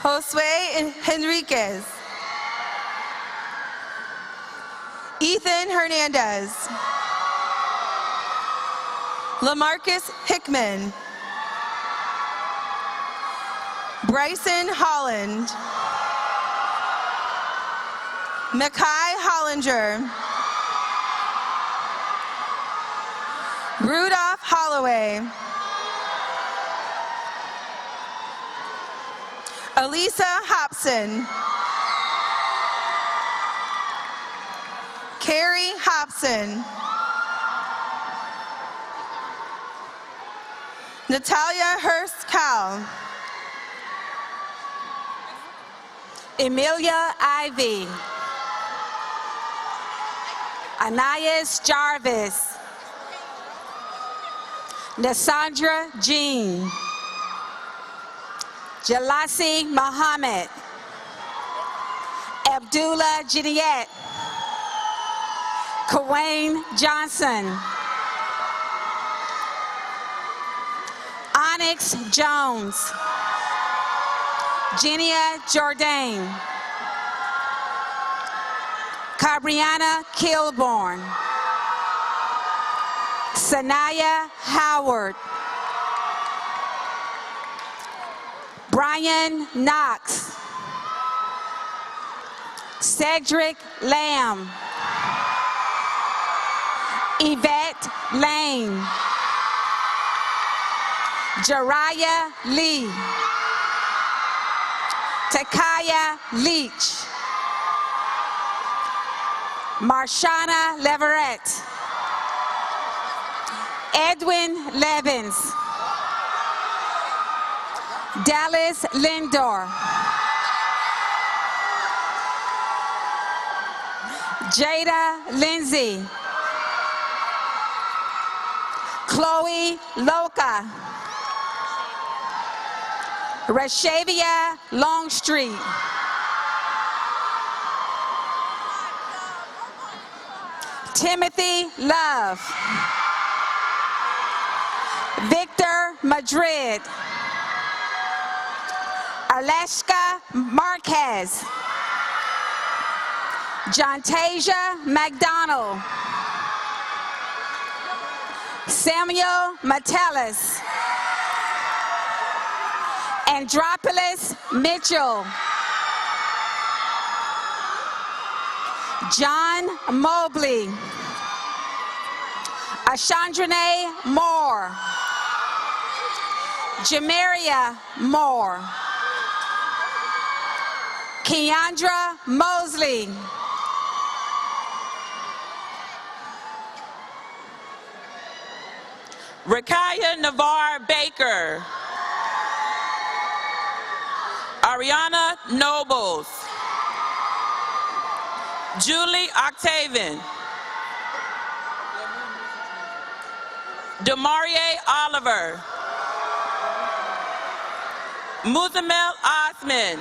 Josue Henriquez. Ethan Hernandez. Lamarcus Hickman. Bryson Holland. Makai Hollinger. Rudolph Holloway. Elisa Hobson. Carrie Hobson. Natalia Hurst Cowell. Emilia Ivy. Anais Jarvis. Nasandra Jean. Jalasi Muhammad. Abdullah Jiniet. Kawane Johnson. Onyx Jones. Genia Jordan. Sabriana Kilborn. Sanaya Howard. Brian Knox. Cedric Lamb. Yvette Lane. Jariah Lee. Takaya Leach. Marshana Leverett. Edwin Levins. Dallas Lindor. Jada Lindsay. Chloe Loca. Rashavia Longstreet. Timothy Love. Victor Madrid. Aleshka Marquez. Jontasia McDonald. Samuel Metellus. Andropolis Mitchell. John Mobley. Ashandrane Moore. Jamaria Moore. Keandra Mosley. Rakaya Navar Baker. Ariana Nobles. Julie Octavian. Demarie Oliver. Muzamel Osman.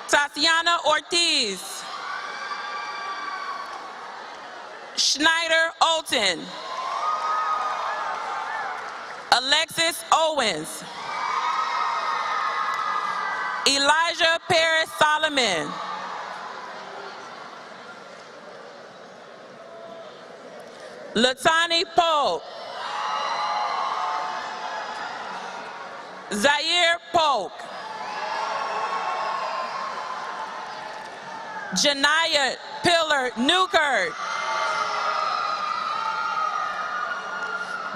Tatiana Ortiz. Schneider Olten. Alexis Owens. Elijah Paris Solomon. Latani Pope. Zaire Polk. Janaya Pillar Newkirk.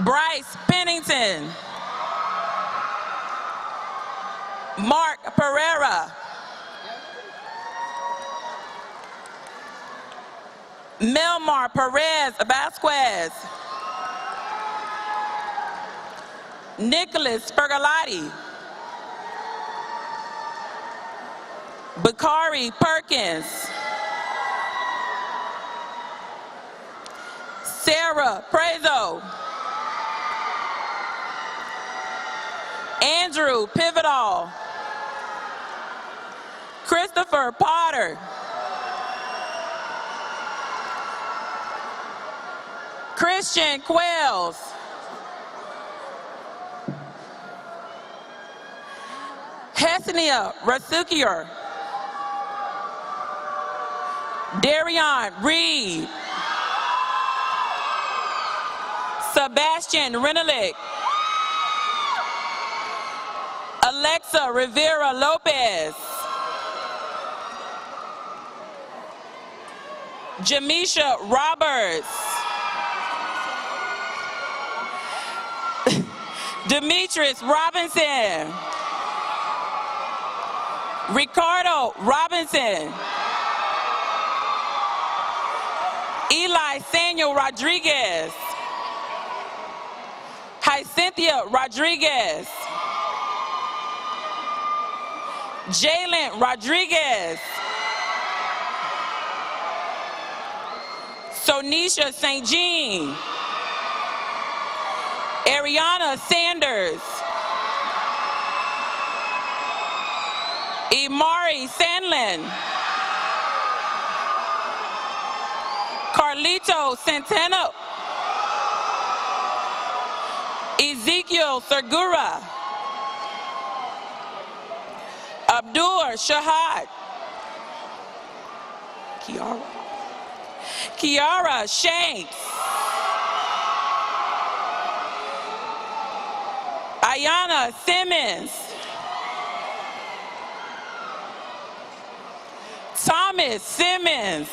Bryce Pennington. Mark Pereira. Melmar Perez Vasquez. Nicholas Pergolotti. Bakari Perkins. Sarah Prezo. Andrew Pivotal. Christopher Potter. Christian Quells. Hesenia Rasukier. Darion Reed. Sebastian Renelick. Alexa Rivera Lopez. Jamisha Roberts. Demetrius Robinson. Ricardo Robinson. Eli Samuel Rodriguez. Cynthia Rodriguez. Jalen Rodriguez. Sonisha St. Jean. Ariana Sanders. Imari Sandlin. Carlito Centeno. Ezekiel Segura. Abdul Shahad. Kiara Shanks. Ayana Simmons. Thomas Simmons.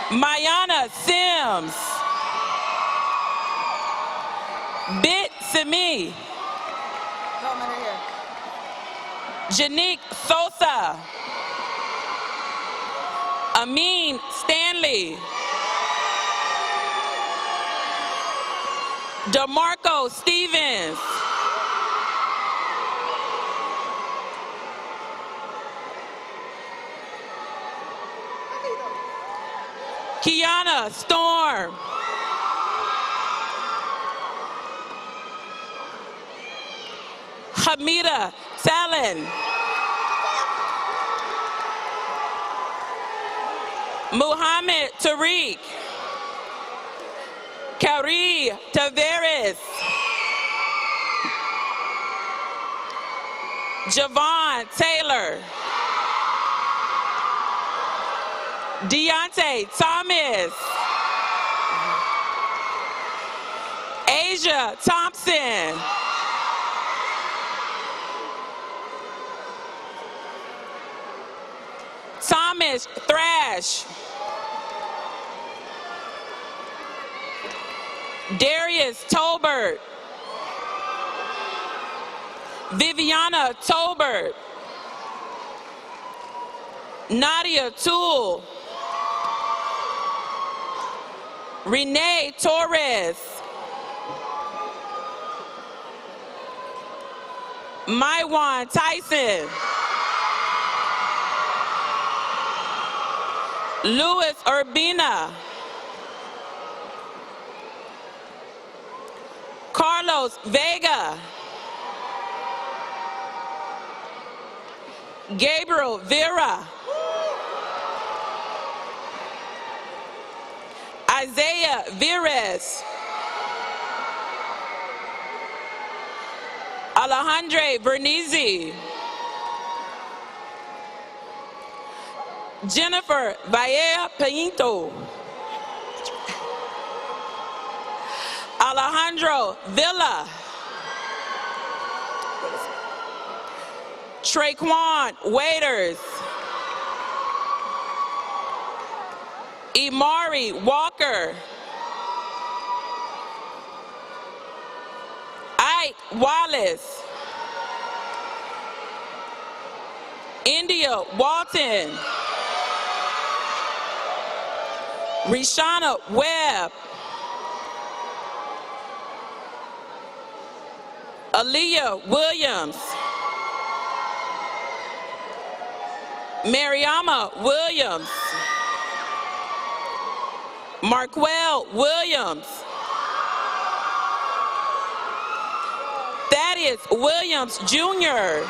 Mayana Sims. Bit Simi. Janique Sosa. Amin Stanley. DeMarco Stevens. Kiana Storm. Hamida Talon. Muhammad Tariq. Kauri Taveras. Javon Taylor. Deontay Thomas. Asia Thompson. Thomas Thrash. Darius Tolbert. Viviana Tolbert. Nadia Toole. Renee Torres. Maiwan Tyson. Luis Urbina. Carlos Vega. Gabriel Vera. Isaiah Vires. Alejandre Bernizzi. Jennifer Valle Pinto. Alejandro Villa. Traquan Waiters. Imari Walker. Ike Wallace. India Walton. Rishana Webb. Aaliyah Williams. Mariama Williams. Marquell Williams. Thaddeus Williams Jr.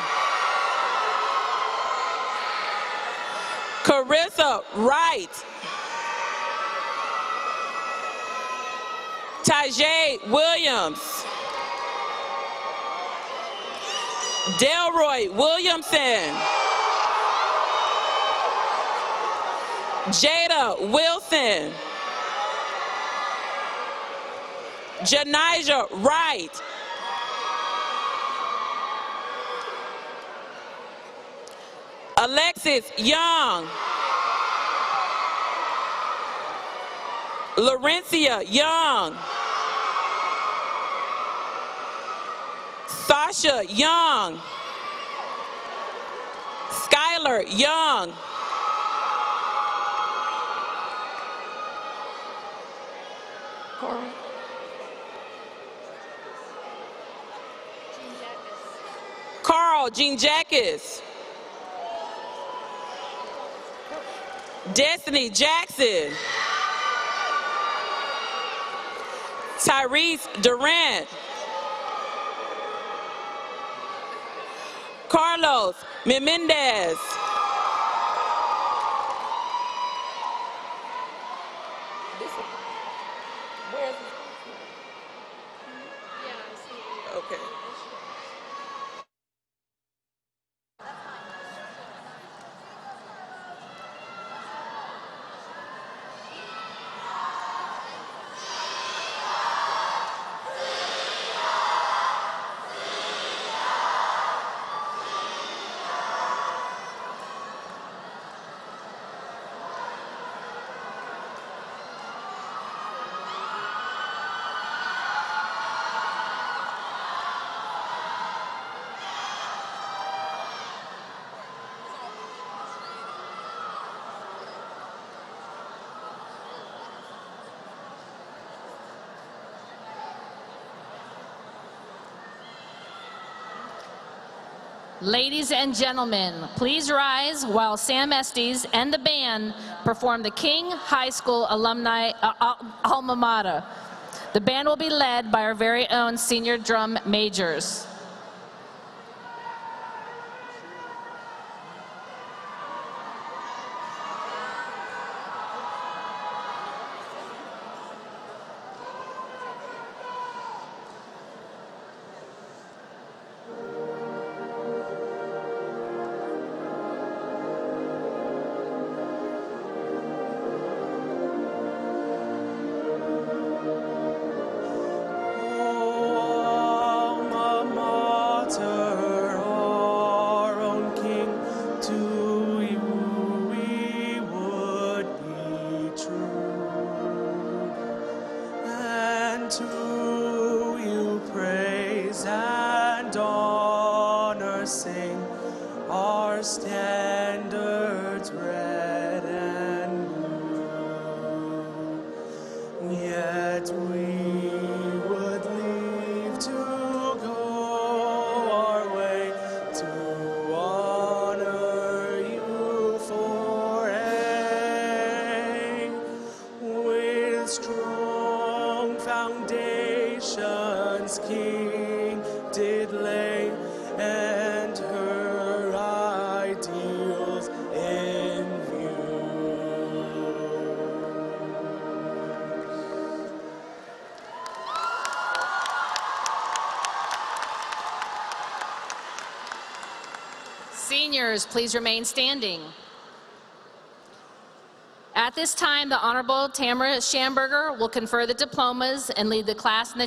Carissa Wright. Tajay Williams. Delroy Williamson. Jada Wilson. Janijah Wright. Alexis Young. Laurencia Young. Sasha Young. Skylar Young. Carl Jean Jackus. Destiny Jackson. Tyrese Durant. Carlos Menendez. Okay. Ladies and gentlemen, please rise while Sam Estes and the band perform the King High School alumni alma mater. The band will be led by our very own senior drum majors. Seniors, please remain standing. At this time, the Honorable Tamara Schamberger will confer the diplomas and lead the class in the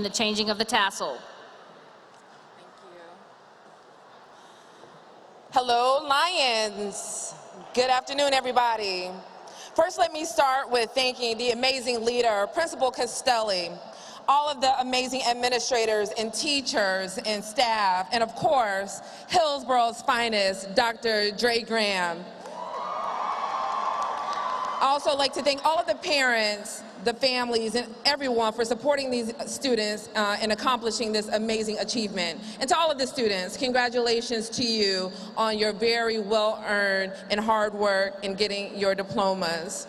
changing of the tassel. Hello, Lions. Good afternoon, everybody. First, let me start with thanking the amazing leader, Principal Castelli, all of the amazing administrators and teachers and staff, and of course, Hillsboro's finest, Dr. Dre Graham. I also like to thank all of the parents, the families, and everyone for supporting these students in accomplishing this amazing achievement. And to all of the students, congratulations to you on your very well-earned and hard work in getting your diplomas.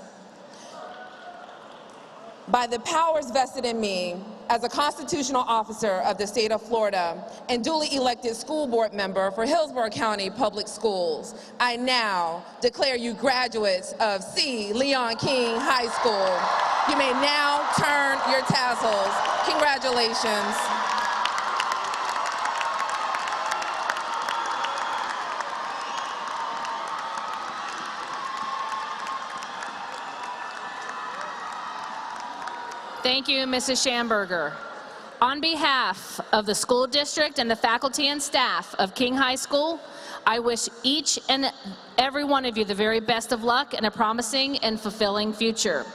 By the powers vested in me as a constitutional officer of the state of Florida and duly elected school board member for Hillsborough County Public Schools, I now declare you graduates of C. Leon King High School. You may now turn your tassels. Congratulations. Thank you, Mrs. Schamberger. On behalf of the school district and the faculty and staff of King High School, I wish each and every one of you the very best of luck in a promising and fulfilling future.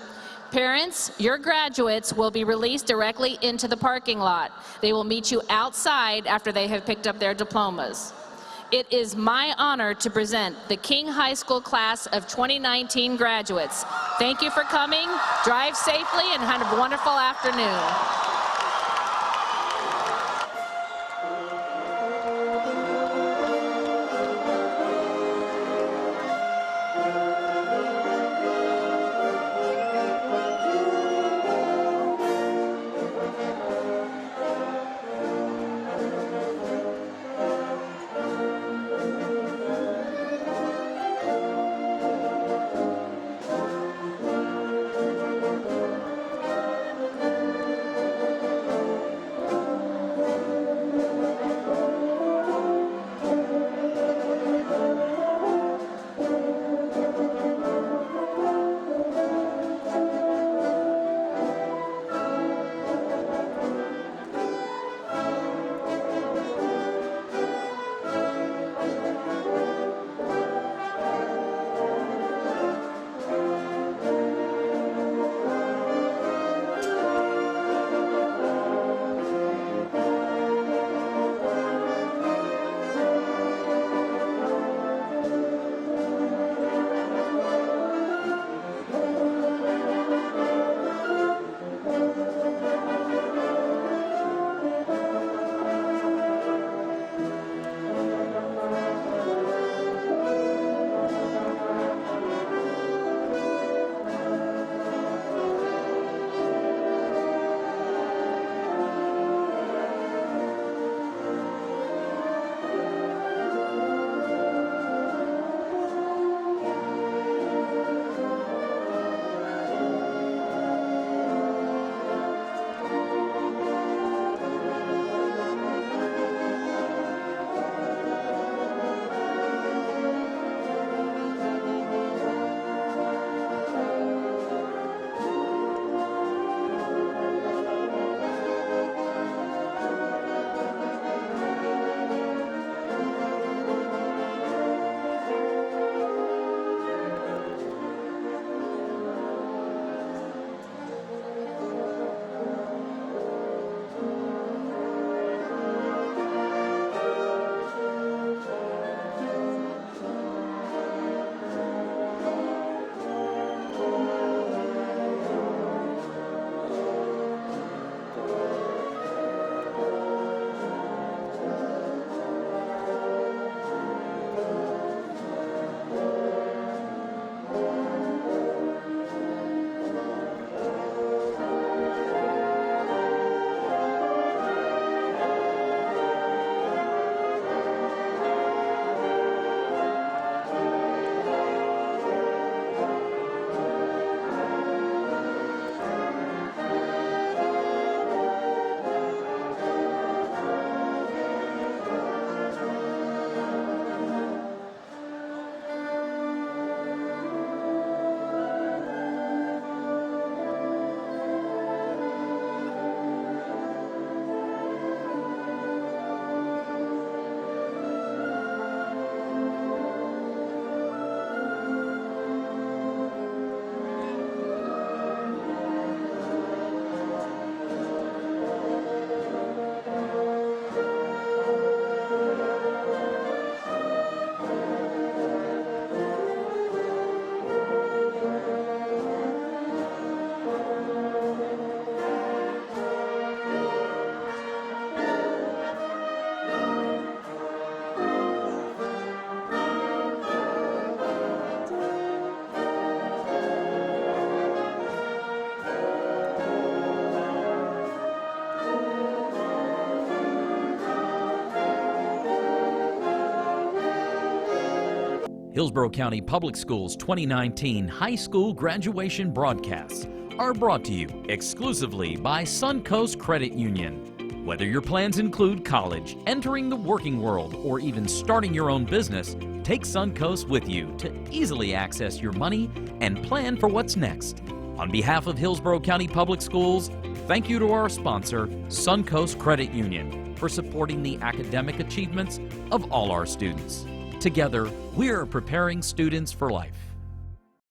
Parents, your graduates will be released directly into the parking lot. They will meet you outside after they have picked up their diplomas. It is my honor to present the King High School class of 2019 graduates. Thank you for coming. Drive safely and have a wonderful afternoon. Hillsborough County Public Schools 2019 high school graduation broadcasts are brought to you exclusively by Suncoast Credit Union. Whether your plans include college, entering the working world, or even starting your own business, take Suncoast with you to easily access your money and plan for what's next. On behalf of Hillsborough County Public Schools, thank you to our sponsor, Suncoast Credit Union, for supporting the academic achievements of all our students. Together, we are preparing students for life.